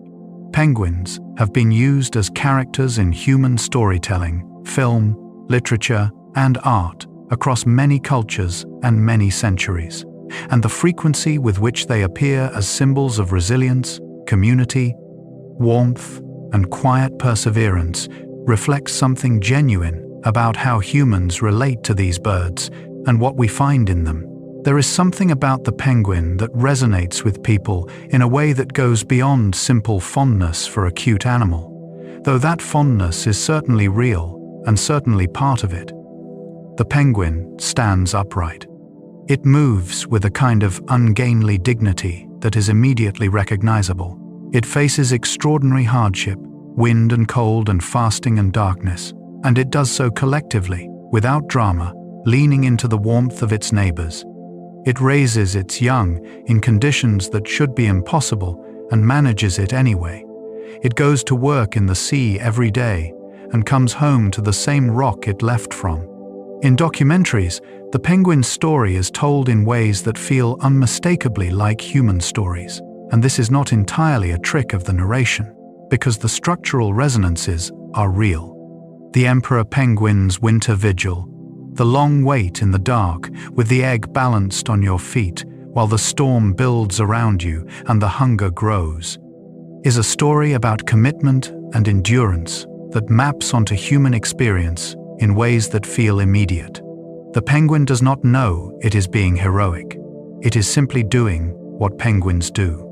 Penguins have been used as characters in human storytelling, film, literature, and art across many cultures and many centuries, and the frequency with which they appear as symbols of resilience, community, warmth, and quiet perseverance reflects something genuine about how humans relate to these birds and what we find in them. There is something about the penguin that resonates with people in a way that goes beyond simple fondness for a cute animal, though that fondness is certainly real and certainly part of it. The penguin stands upright. It moves with a kind of ungainly dignity that is immediately recognizable. It faces extraordinary hardship, wind and cold and fasting and darkness, and it does so collectively, without drama, leaning into the warmth of its neighbors. It raises its young in conditions that should be impossible and manages it anyway. It goes to work in the sea every day and comes home to the same rock it left from. In documentaries, the penguin's story is told in ways that feel unmistakably like human stories, and this is not entirely a trick of the narration, because the structural resonances are real. The emperor penguin's winter vigil, the long wait in the dark with the egg balanced on your feet while the storm builds around you and the hunger grows, is a story about commitment and endurance that maps onto human experience in ways that feel immediate. The penguin does not know it is being heroic. It is simply doing what penguins do.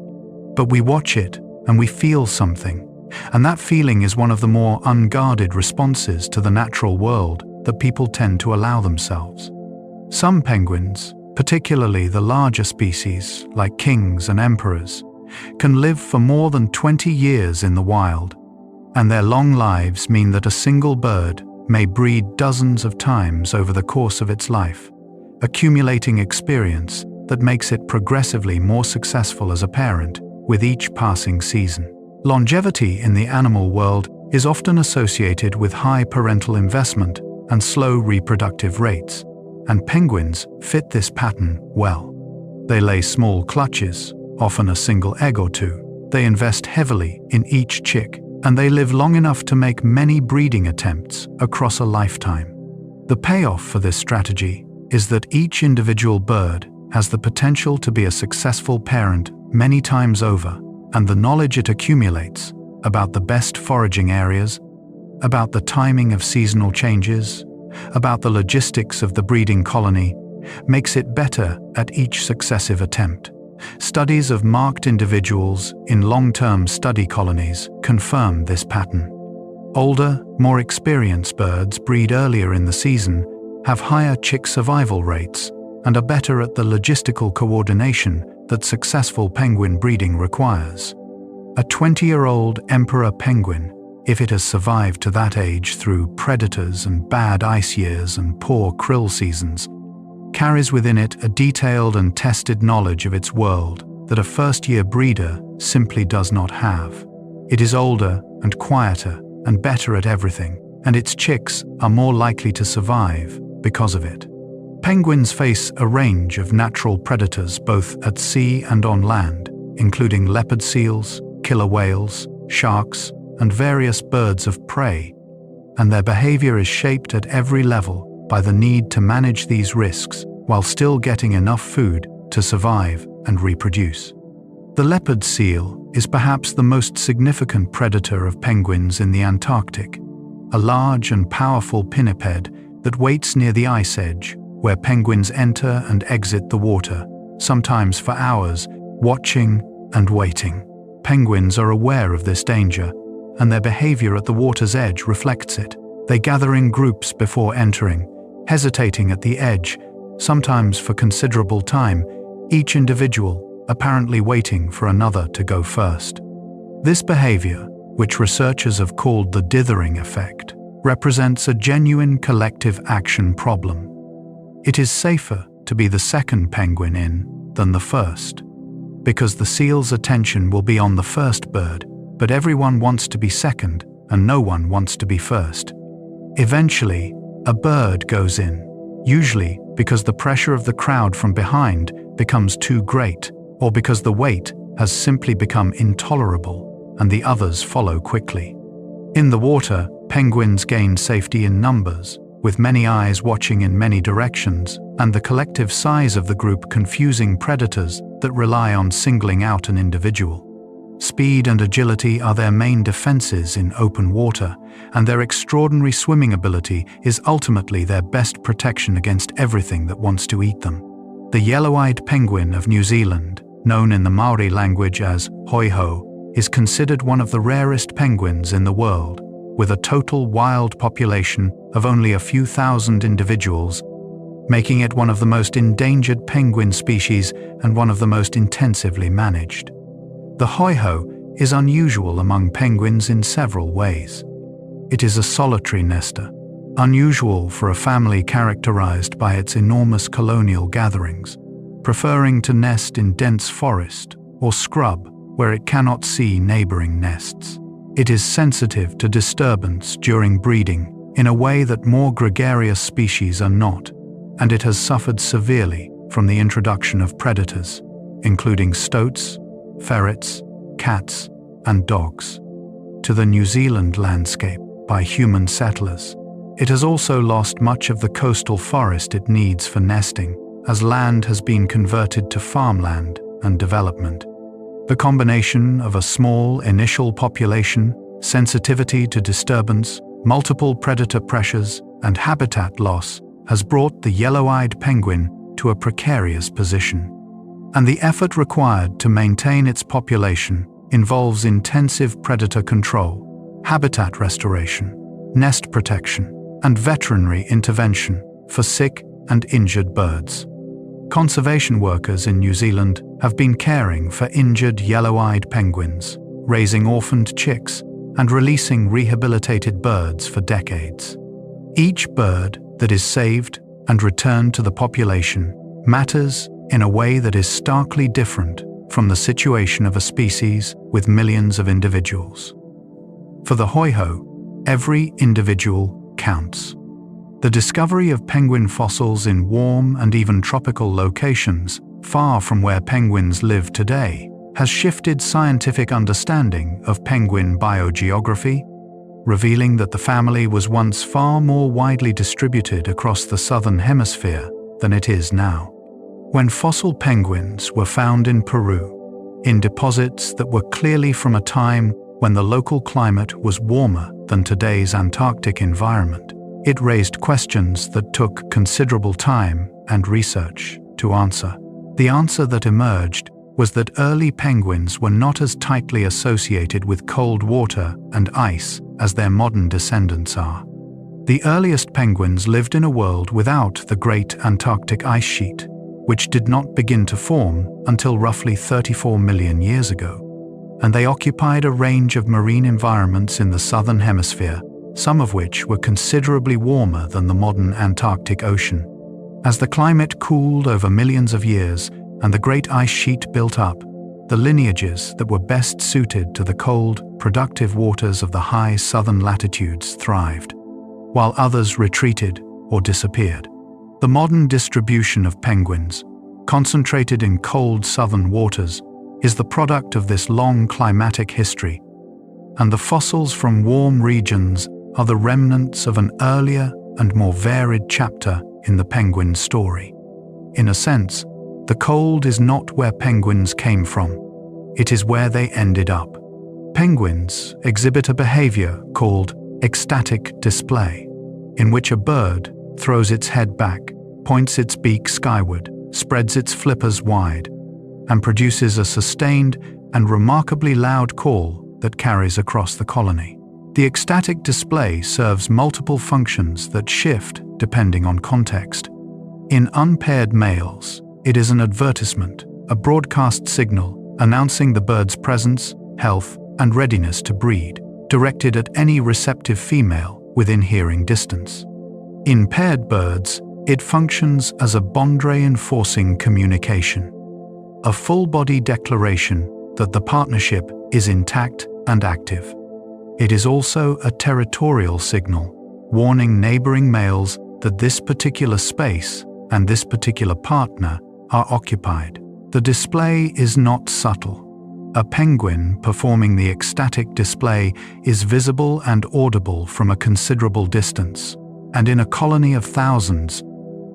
But we watch it and we feel something, and that feeling is one of the more unguarded responses to the natural world that people tend to allow themselves. Some penguins, particularly the larger species like kings and emperors, can live for more than 20 years in the wild, and their long lives mean that a single bird may breed dozens of times over the course of its life, accumulating experience that makes it progressively more successful as a parent with each passing season. Longevity in the animal world is often associated with high parental investment and slow reproductive rates, and penguins fit this pattern well. They lay small clutches, often a single egg or two. They invest heavily in each chick, and they live long enough to make many breeding attempts across a lifetime. The payoff for this strategy is that each individual bird has the potential to be a successful parent many times over, and the knowledge it accumulates about the best foraging areas, about the timing of seasonal changes, about the logistics of the breeding colony, makes it better at each successive attempt. Studies of marked individuals in long-term study colonies confirm this pattern. Older, more experienced birds breed earlier in the season, have higher chick survival rates, and are better at the logistical coordination that successful penguin breeding requires. A 20-year-old emperor penguin, if it has survived to that age through predators and bad ice years and poor krill seasons, carries within it a detailed and tested knowledge of its world that a first-year breeder simply does not have. It is older and quieter and better at everything, and its chicks are more likely to survive because of it. Penguins face a range of natural predators both at sea and on land, including leopard seals, killer whales, sharks, and various birds of prey, and their behavior is shaped at every level by the need to manage these risks while still getting enough food to survive and reproduce. The leopard seal is perhaps the most significant predator of penguins in the Antarctic, a large and powerful pinniped that waits near the ice edge, where penguins enter and exit the water, sometimes for hours, watching and waiting. Penguins are aware of this danger, and their behavior at the water's edge reflects it. They gather in groups before entering, hesitating at the edge, sometimes for considerable time, each individual apparently waiting for another to go first. This behavior, which researchers have called the dithering effect, represents a genuine collective action problem. It is safer to be the second penguin in than the first, because the seal's attention will be on the first bird, but everyone wants to be second and no one wants to be first. Eventually, a bird goes in, usually because the pressure of the crowd from behind becomes too great, or because the wait has simply become intolerable and the others follow quickly. In the water, penguins gain safety in numbers, with many eyes watching in many directions, and the collective size of the group confusing predators that rely on singling out an individual. Speed and agility are their main defenses in open water, and their extraordinary swimming ability is ultimately their best protection against everything that wants to eat them. The yellow-eyed penguin of New Zealand, known in the Maori language as hoiho, is considered one of the rarest penguins in the world, with a total wild population of only a few thousand individuals, making it one of the most endangered penguin species and one of the most intensively managed. The hoiho is unusual among penguins in several ways. It is a solitary nester, unusual for a family characterized by its enormous colonial gatherings, preferring to nest in dense forest or scrub where it cannot see neighboring nests. It is sensitive to disturbance during breeding in a way that more gregarious species are not, and it has suffered severely from the introduction of predators, including stoats, ferrets, cats, and dogs, to the New Zealand landscape by human settlers. It has also lost much of the coastal forest it needs for nesting, as land has been converted to farmland and development. The combination of a small initial population, sensitivity to disturbance, multiple predator pressures, and habitat loss has brought the yellow-eyed penguin to a precarious position. And the effort required to maintain its population involves intensive predator control, habitat restoration, nest protection, and veterinary intervention for sick and injured birds. Conservation workers in New Zealand have been caring for injured yellow-eyed penguins, raising orphaned chicks, and releasing rehabilitated birds for decades. Each bird that is saved and returned to the population matters in a way that is starkly different from the situation of a species with millions of individuals. For the hoiho, every individual counts. The discovery of penguin fossils in warm and even tropical locations, far from where penguins live today, has shifted scientific understanding of penguin biogeography, revealing that the family was once far more widely distributed across the southern hemisphere than it is now. When fossil penguins were found in Peru, in deposits that were clearly from a time when the local climate was warmer than today's Antarctic environment, it raised questions that took considerable time and research to answer. The answer that emerged was that early penguins were not as tightly associated with cold water and ice as their modern descendants are. The earliest penguins lived in a world without the Great Antarctic Ice Sheet, which did not begin to form until roughly 34 million years ago, and they occupied a range of marine environments in the southern hemisphere, some of which were considerably warmer than the modern Antarctic Ocean. As the climate cooled over millions of years and the great ice sheet built up, the lineages that were best suited to the cold, productive waters of the high southern latitudes thrived, while others retreated or disappeared. The modern distribution of penguins, concentrated in cold southern waters, is the product of this long climatic history, and the fossils from warm regions are the remnants of an earlier and more varied chapter in the penguin story. In a sense, the cold is not where penguins came from, it is where they ended up. Penguins exhibit a behaviour called ecstatic display, in which a bird throws its head back, points its beak skyward, spreads its flippers wide, and produces a sustained and remarkably loud call that carries across the colony. The ecstatic display serves multiple functions that shift depending on context. In unpaired males, it is an advertisement, a broadcast signal announcing the bird's presence, health, and readiness to breed, directed at any receptive female within hearing distance. In paired birds, it functions as a bond-reinforcing communication, a full-body declaration that the partnership is intact and active. It is also a territorial signal, warning neighboring males that this particular space and this particular partner are occupied. The display is not subtle. A penguin performing the ecstatic display is visible and audible from a considerable distance, and in a colony of thousands,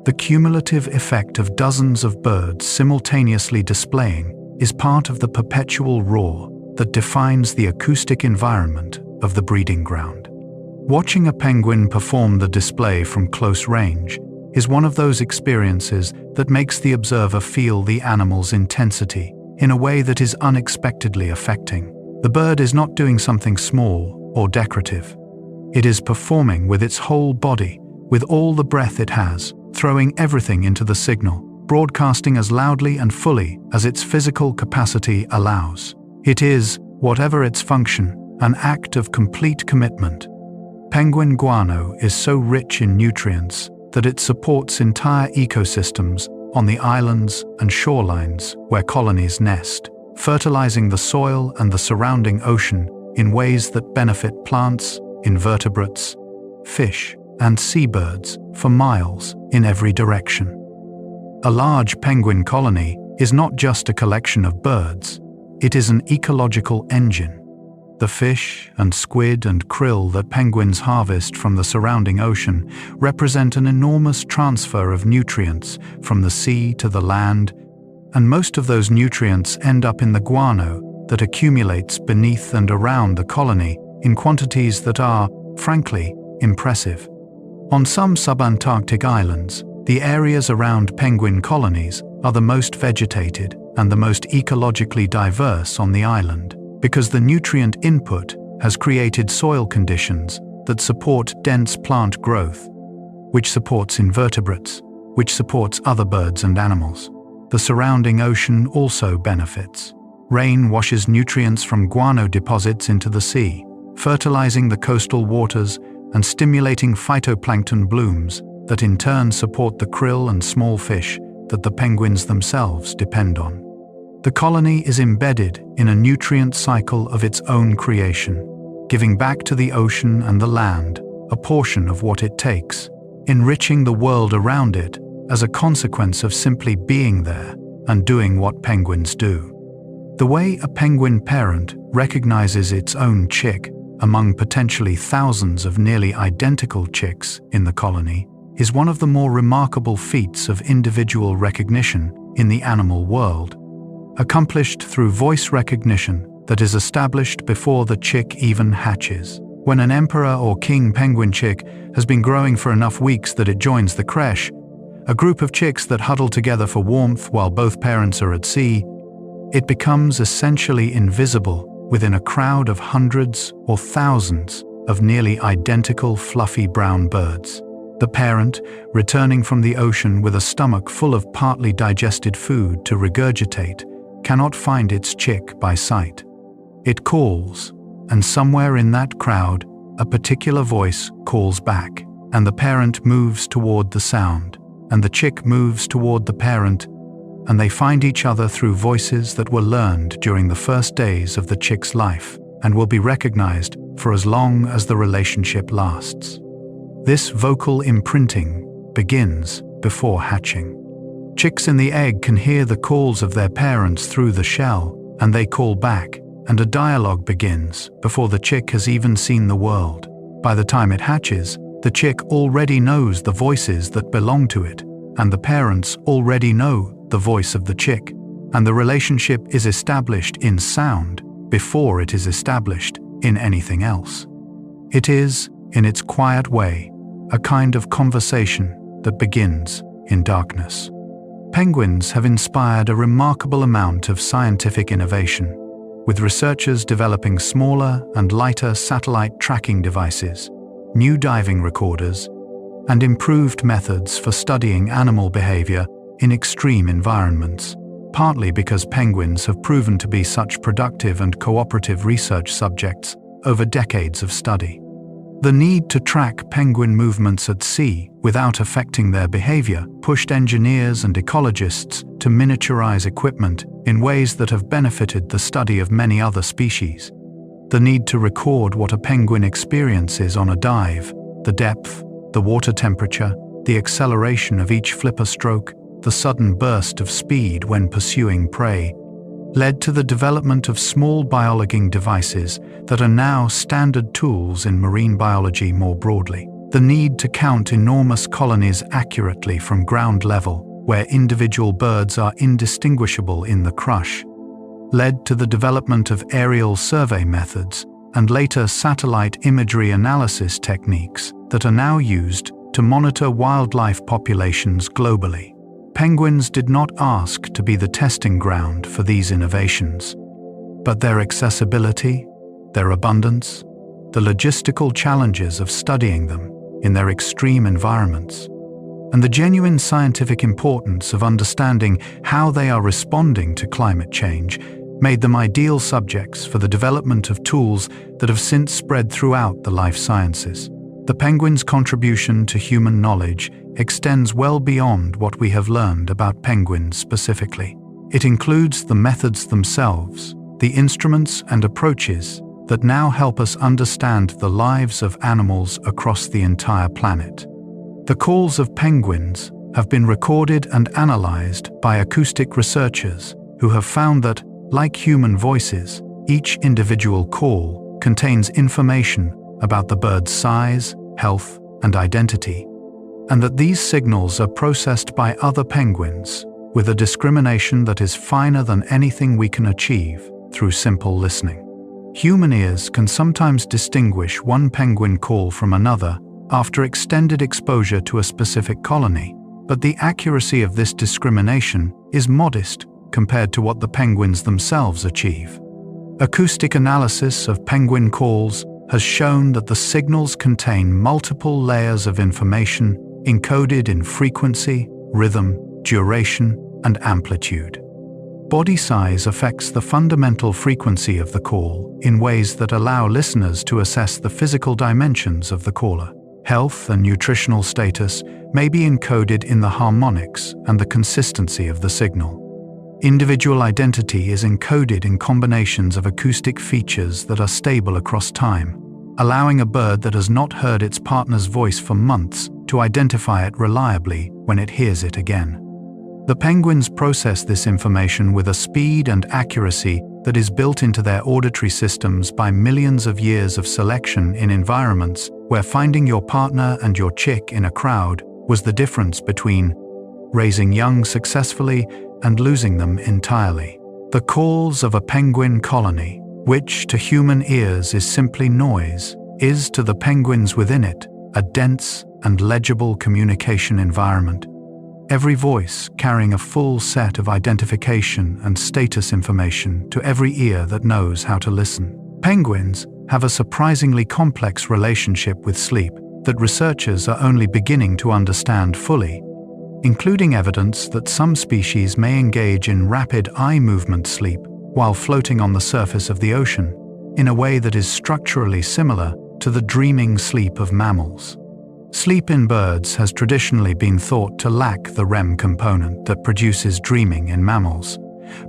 the cumulative effect of dozens of birds simultaneously displaying is part of the perpetual roar that defines the acoustic environment of the breeding ground. Watching a penguin perform the display from close range is one of those experiences that makes the observer feel the animal's intensity in a way that is unexpectedly affecting. The bird is not doing something small or decorative. It is performing with its whole body, with all the breath it has, throwing everything into the signal, broadcasting as loudly and fully as its physical capacity allows. It is, whatever its function, an act of complete commitment. Penguin guano is so rich in nutrients that it supports entire ecosystems on the islands and shorelines where colonies nest, fertilizing the soil and the surrounding ocean in ways that benefit plants, invertebrates, fish, and seabirds for miles in every direction. A large penguin colony is not just a collection of birds, it is an ecological engine. The fish and squid and krill that penguins harvest from the surrounding ocean represent an enormous transfer of nutrients from the sea to the land, and most of those nutrients end up in the guano that accumulates beneath and around the colony in quantities that are, frankly, impressive. On some sub-Antarctic islands, the areas around penguin colonies are the most vegetated and the most ecologically diverse on the island, because the nutrient input has created soil conditions that support dense plant growth, which supports invertebrates, which supports other birds and animals. The surrounding ocean also benefits. Rain washes nutrients from guano deposits into the sea, fertilizing the coastal waters and stimulating phytoplankton blooms that in turn support the krill and small fish that the penguins themselves depend on. The colony is embedded in a nutrient cycle of its own creation, giving back to the ocean and the land a portion of what it takes, enriching the world around it as a consequence of simply being there and doing what penguins do. The way a penguin parent recognizes its own chick among potentially thousands of nearly identical chicks in the colony is one of the more remarkable feats of individual recognition in the animal world, accomplished through voice recognition that is established before the chick even hatches. When an emperor or king penguin chick has been growing for enough weeks that it joins the creche, a group of chicks that huddle together for warmth while both parents are at sea, it becomes essentially invisible within a crowd of hundreds or thousands of nearly identical fluffy brown birds. The parent, returning from the ocean with a stomach full of partly digested food to regurgitate, cannot find its chick by sight. It calls, and somewhere in that crowd, a particular voice calls back, and the parent moves toward the sound, and the chick moves toward the parent, and they find each other through voices that were learned during the first days of the chick's life, and will be recognized for as long as the relationship lasts. This vocal imprinting begins before hatching. Chicks in the egg can hear the calls of their parents through the shell, and they call back, and a dialogue begins before the chick has even seen the world. By the time it hatches, the chick already knows the voices that belong to it, and the parents already know the voice of the chick, and the relationship is established in sound before it is established in anything else. It is, in its quiet way, a kind of conversation that begins in darkness. Penguins have inspired a remarkable amount of scientific innovation, with researchers developing smaller and lighter satellite tracking devices, new diving recorders, and improved methods for studying animal behavior in extreme environments, partly because penguins have proven to be such productive and cooperative research subjects over decades of study. The need to track penguin movements at sea without affecting their behavior pushed engineers and ecologists to miniaturize equipment in ways that have benefited the study of many other species. The need to record what a penguin experiences on a dive, the depth, the water temperature, the acceleration of each flipper stroke, the sudden burst of speed when pursuing prey, led to the development of small biologging devices that are now standard tools in marine biology more broadly. The need to count enormous colonies accurately from ground level, where individual birds are indistinguishable in the crush, led to the development of aerial survey methods and later satellite imagery analysis techniques that are now used to monitor wildlife populations globally. Penguins did not ask to be the testing ground for these innovations, but their accessibility, their abundance, the logistical challenges of studying them in their extreme environments, and the genuine scientific importance of understanding how they are responding to climate change made them ideal subjects for the development of tools that have since spread throughout the life sciences. The penguin's contribution to human knowledge extends well beyond what we have learned about penguins specifically. It includes the methods themselves, the instruments and approaches that now help us understand the lives of animals across the entire planet. The calls of penguins have been recorded and analyzed by acoustic researchers who have found that, like human voices, each individual call contains information about the bird's size, health, and identity, and that these signals are processed by other penguins with a discrimination that is finer than anything we can achieve through simple listening. Human ears can sometimes distinguish one penguin call from another after extended exposure to a specific colony, but the accuracy of this discrimination is modest compared to what the penguins themselves achieve. Acoustic analysis of penguin calls has shown that the signals contain multiple layers of information encoded in frequency, rhythm, duration, and amplitude. Body size affects the fundamental frequency of the call in ways that allow listeners to assess the physical dimensions of the caller. Health and nutritional status may be encoded in the harmonics and the consistency of the signal. Individual identity is encoded in combinations of acoustic features that are stable across time, allowing a bird that has not heard its partner's voice for months to identify it reliably when it hears it again. The penguins process this information with a speed and accuracy that is built into their auditory systems by millions of years of selection in environments where finding your partner and your chick in a crowd was the difference between raising young successfully and losing them entirely. The calls of a penguin colony, which to human ears is simply noise, is to the penguins within it a dense and legible communication environment, every voice carrying a full set of identification and status information to every ear that knows how to listen. Penguins have a surprisingly complex relationship with sleep that researchers are only beginning to understand fully, including evidence that some species may engage in rapid eye movement sleep while floating on the surface of the ocean, in a way that is structurally similar to the dreaming sleep of mammals. Sleep in birds has traditionally been thought to lack the REM component that produces dreaming in mammals,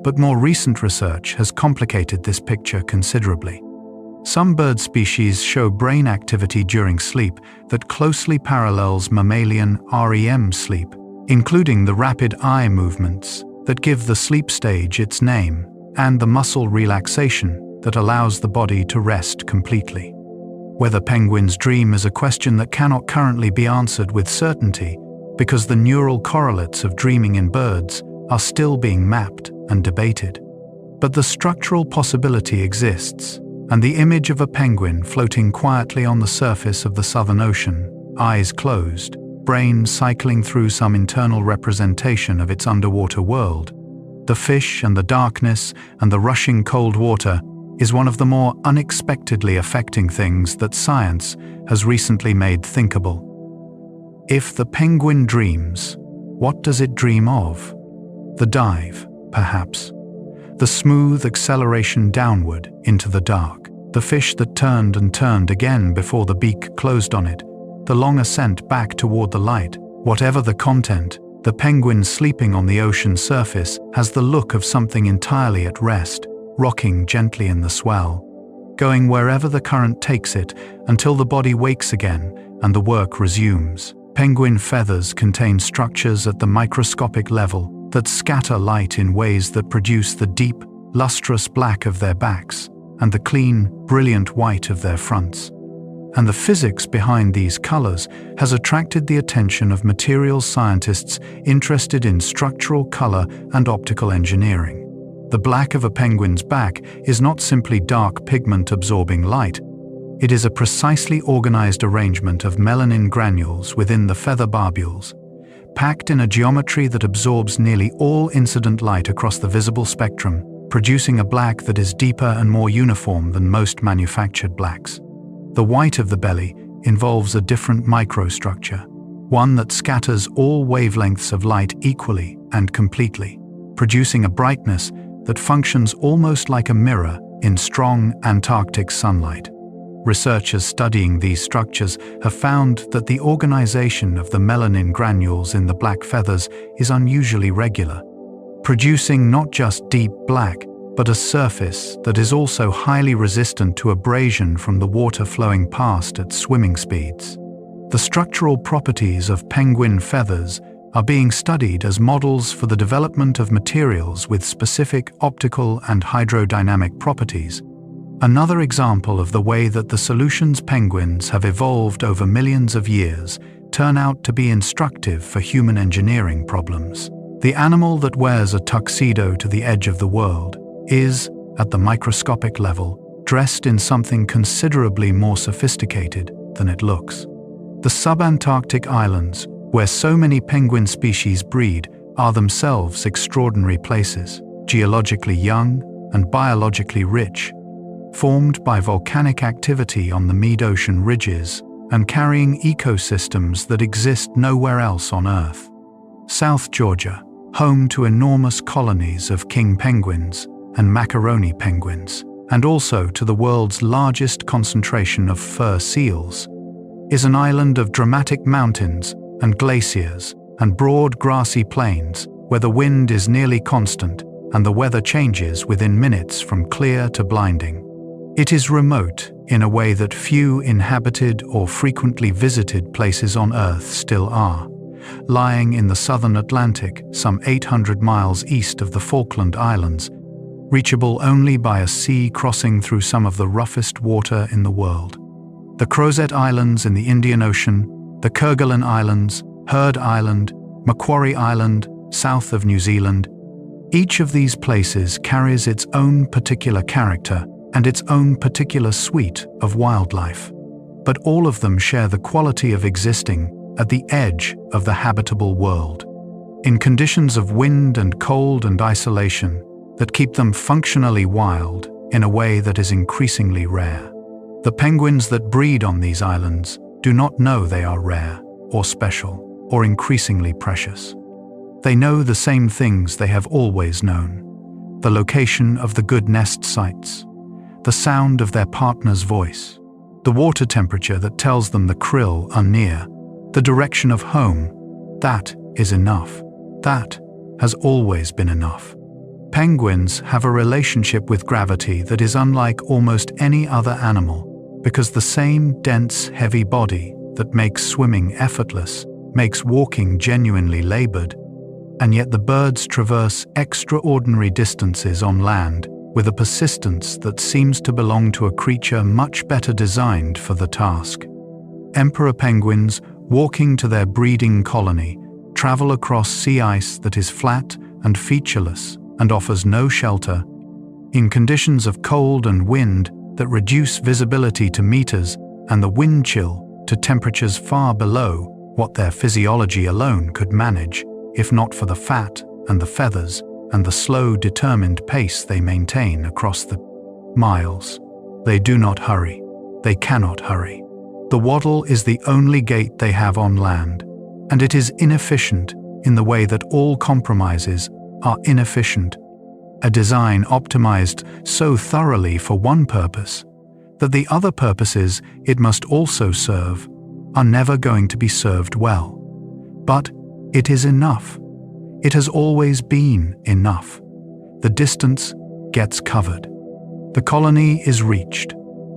but more recent research has complicated this picture considerably. Some bird species show brain activity during sleep that closely parallels mammalian REM sleep, including the rapid eye movements that give the sleep stage its name and the muscle relaxation that allows the body to rest completely. Whether penguins dream is a question that cannot currently be answered with certainty because the neural correlates of dreaming in birds are still being mapped and debated. But the structural possibility exists, and the image of a penguin floating quietly on the surface of the Southern Ocean, eyes closed, brain cycling through some internal representation of its underwater world, the fish and the darkness and the rushing cold water, is one of the more unexpectedly affecting things that science has recently made thinkable. If the penguin dreams, what does it dream of? The dive, perhaps. The smooth acceleration downward into the dark. The fish that turned and turned again before the beak closed on it. The long ascent back toward the light. Whatever the content, the penguin sleeping on the ocean surface has the look of something entirely at rest, rocking gently in the swell, going wherever the current takes it until the body wakes again and the work resumes. Penguin feathers contain structures at the microscopic level that scatter light in ways that produce the deep, lustrous black of their backs and the clean, brilliant white of their fronts. And the physics behind these colors has attracted the attention of materials scientists interested in structural color and optical engineering. The black of a penguin's back is not simply dark pigment absorbing light. It is a precisely organized arrangement of melanin granules within the feather barbules, packed in a geometry that absorbs nearly all incident light across the visible spectrum, producing a black that is deeper and more uniform than most manufactured blacks. The white of the belly involves a different microstructure, one that scatters all wavelengths of light equally and completely, producing a brightness that functions almost like a mirror in strong Antarctic sunlight. Researchers studying these structures have found that the organization of the melanin granules in the black feathers is unusually regular, producing not just deep black, but a surface that is also highly resistant to abrasion from the water flowing past at swimming speeds. The structural properties of penguin feathers are being studied as models for the development of materials with specific optical and hydrodynamic properties. Another example of the way that the solutions penguins have evolved over millions of years turn out to be instructive for human engineering problems. The animal that wears a tuxedo to the edge of the world is, at the microscopic level, dressed in something considerably more sophisticated than it looks. The Sub-Antarctic islands, where so many penguin species breed, are themselves extraordinary places, geologically young and biologically rich, formed by volcanic activity on the mid-ocean ridges and carrying ecosystems that exist nowhere else on Earth. South Georgia, home to enormous colonies of king penguins and Macaroni penguins, and also to the world's largest concentration of fur seals, is an island of dramatic mountains and glaciers and broad grassy plains where the wind is nearly constant and the weather changes within minutes from clear to blinding. It is remote in a way that few inhabited or frequently visited places on Earth still are, lying in the southern Atlantic some 800 miles east of the Falkland Islands, reachable only by a sea crossing through some of the roughest water in the world. The Crozet Islands in the Indian Ocean, the Kerguelen Islands, Heard Island, Macquarie Island, south of New Zealand. Each of these places carries its own particular character and its own particular suite of wildlife, but all of them share the quality of existing at the edge of the habitable world, in conditions of wind and cold and isolation that keep them functionally wild in a way that is increasingly rare. The penguins that breed on these islands do not know they are rare, or special, or increasingly precious. They know the same things they have always known: the location of the good nest sites, the sound of their partner's voice, the water temperature that tells them the krill are near, the direction of home. That is enough. That has always been enough. Penguins have a relationship with gravity that is unlike almost any other animal, because the same dense, heavy body that makes swimming effortless makes walking genuinely labored, and yet the birds traverse extraordinary distances on land with a persistence that seems to belong to a creature much better designed for the task. Emperor penguins, walking to their breeding colony, travel across sea ice that is flat and featureless and offers no shelter, in conditions of cold and wind that reduce visibility to meters and the wind chill to temperatures far below what their physiology alone could manage, if not for the fat and the feathers and the slow, determined pace they maintain across the miles. They do not hurry. They cannot hurry. The waddle is the only gait they have on land, and it is inefficient in the way that all compromises are inefficient. A design optimized so thoroughly for one purpose that the other purposes it must also serve are never going to be served well. But it is enough. It has always been enough. The distance gets covered. The colony is reached.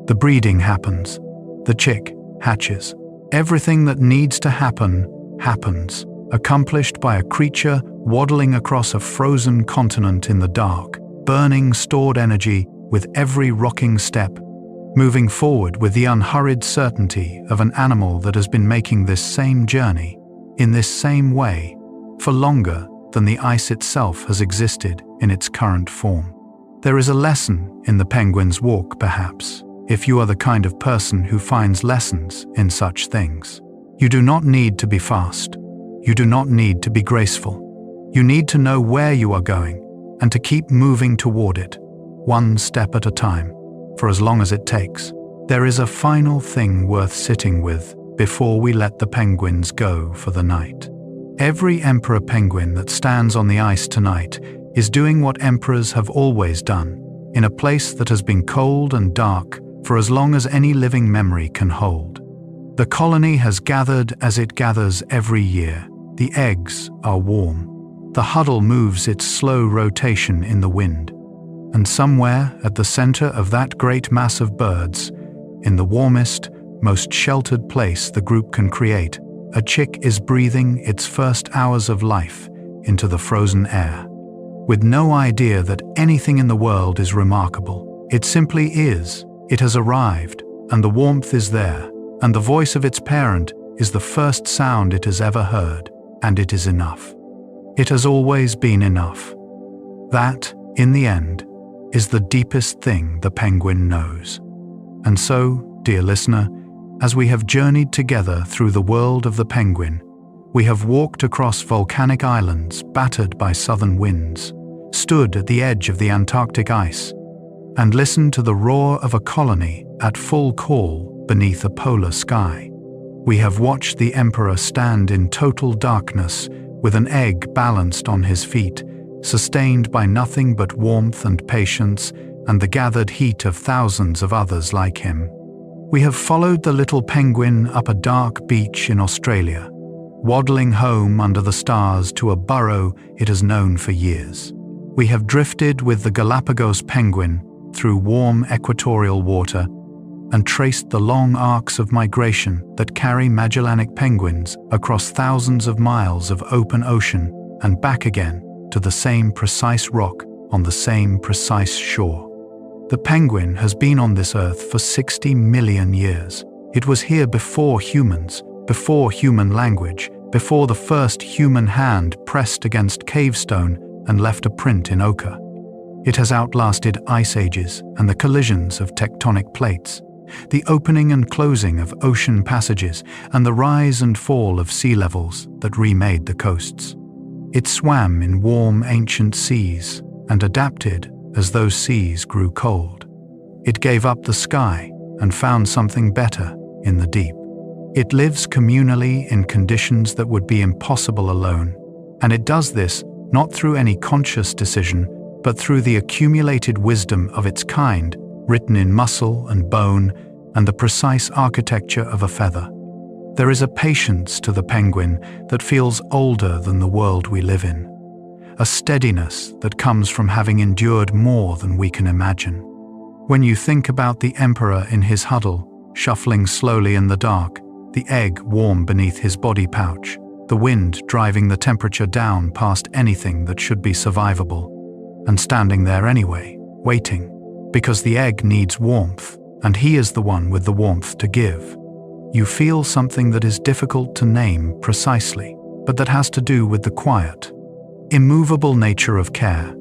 The breeding happens. The chick hatches. Everything that needs to happen happens, accomplished by a creature waddling across a frozen continent in the dark, burning stored energy with every rocking step, moving forward with the unhurried certainty of an animal that has been making this same journey, in this same way, for longer than the ice itself has existed in its current form. There is a lesson in the penguin's walk, perhaps, if you are the kind of person who finds lessons in such things. You do not need to be fast. You do not need to be graceful. You need to know where you are going and to keep moving toward it, one step at a time, for as long as it takes. There is a final thing worth sitting with before we let the penguins go for the night. Every emperor penguin that stands on the ice tonight is doing what emperors have always done, in a place that has been cold and dark for as long as any living memory can hold. The colony has gathered as it gathers every year. The eggs are warm. The huddle moves its slow rotation in the wind. And somewhere at the center of that great mass of birds, in the warmest, most sheltered place the group can create, a chick is breathing its first hours of life into the frozen air. With no idea that anything in the world is remarkable. It simply is. It has arrived, and the warmth is there, and the voice of its parent is the first sound it has ever heard, and it is enough. It has always been enough. That, in the end, is the deepest thing the penguin knows. And so, dear listener, as we have journeyed together through the world of the penguin, we have walked across volcanic islands battered by southern winds, stood at the edge of the Antarctic ice, and listened to the roar of a colony at full call beneath a polar sky. We have watched the emperor stand in total darkness with an egg balanced on his feet, sustained by nothing but warmth and patience and the gathered heat of thousands of others like him. We have followed the little penguin up a dark beach in Australia, waddling home under the stars to a burrow it has known for years. We have drifted with the Galapagos penguin through warm equatorial water and traced the long arcs of migration that carry Magellanic penguins across thousands of miles of open ocean and back again to the same precise rock on the same precise shore. The penguin has been on this earth for 60 million years. It was here before humans, before human language, before the first human hand pressed against cave stone and left a print in ochre. It has outlasted ice ages and the collisions of tectonic plates, the opening and closing of ocean passages, and the rise and fall of sea levels that remade the coasts. It swam in warm ancient seas and adapted as those seas grew cold. It gave up the sky and found something better in the deep. It lives communally in conditions that would be impossible alone, and it does this not through any conscious decision, but through the accumulated wisdom of its kind, written in muscle and bone and the precise architecture of a feather. There is a patience to the penguin that feels older than the world we live in, a steadiness that comes from having endured more than we can imagine. When you think about the emperor in his huddle, shuffling slowly in the dark, the egg warm beneath his body pouch, the wind driving the temperature down past anything that should be survivable, and standing there anyway, waiting, because the egg needs warmth, and he is the one with the warmth to give. You feel something that is difficult to name precisely, but that has to do with the quiet, immovable nature of care.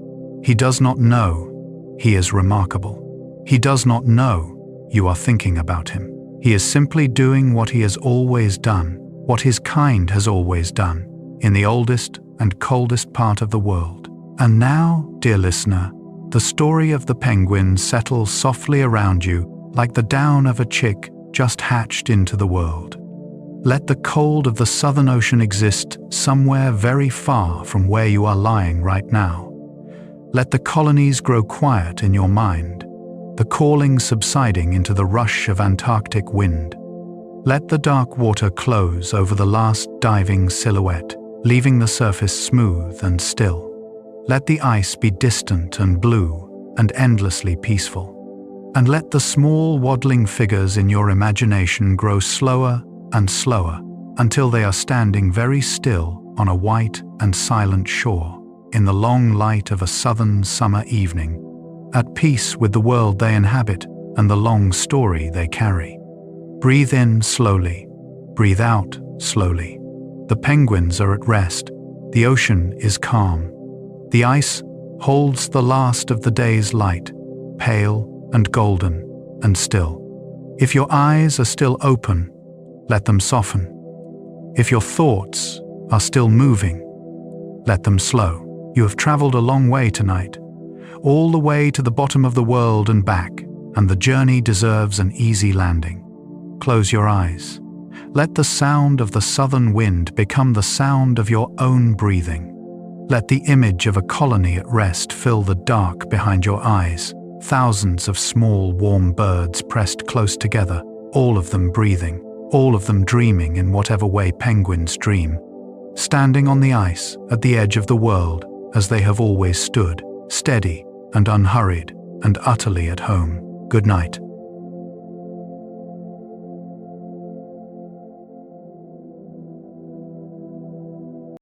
He does not know he is remarkable. He does not know you are thinking about him. He is simply doing what he has always done, what his kind has always done, in the oldest and coldest part of the world. And now, dear listener, the story of the penguin settles softly around you like the down of a chick just hatched into the world. Let the cold of the Southern Ocean exist somewhere very far from where you are lying right now. Let the colonies grow quiet in your mind, the calling subsiding into the rush of Antarctic wind. Let the dark water close over the last diving silhouette, leaving the surface smooth and still. Let the ice be distant and blue and endlessly peaceful. And let the small waddling figures in your imagination grow slower and slower until they are standing very still on a white and silent shore in the long light of a southern summer evening, at peace with the world they inhabit and the long story they carry. Breathe in slowly, breathe out slowly. The penguins are at rest, the ocean is calm. The ice holds the last of the day's light, pale and golden and still. If your eyes are still open, let them soften. If your thoughts are still moving, let them slow. You have traveled a long way tonight, all the way to the bottom of the world and back, and the journey deserves an easy landing. Close your eyes. Let the sound of the southern wind become the sound of your own breathing. Let the image of a colony at rest fill the dark behind your eyes. Thousands of small, warm birds pressed close together, all of them breathing, all of them dreaming in whatever way penguins dream, standing on the ice at the edge of the world as they have always stood, steady and unhurried and utterly at home. Good night.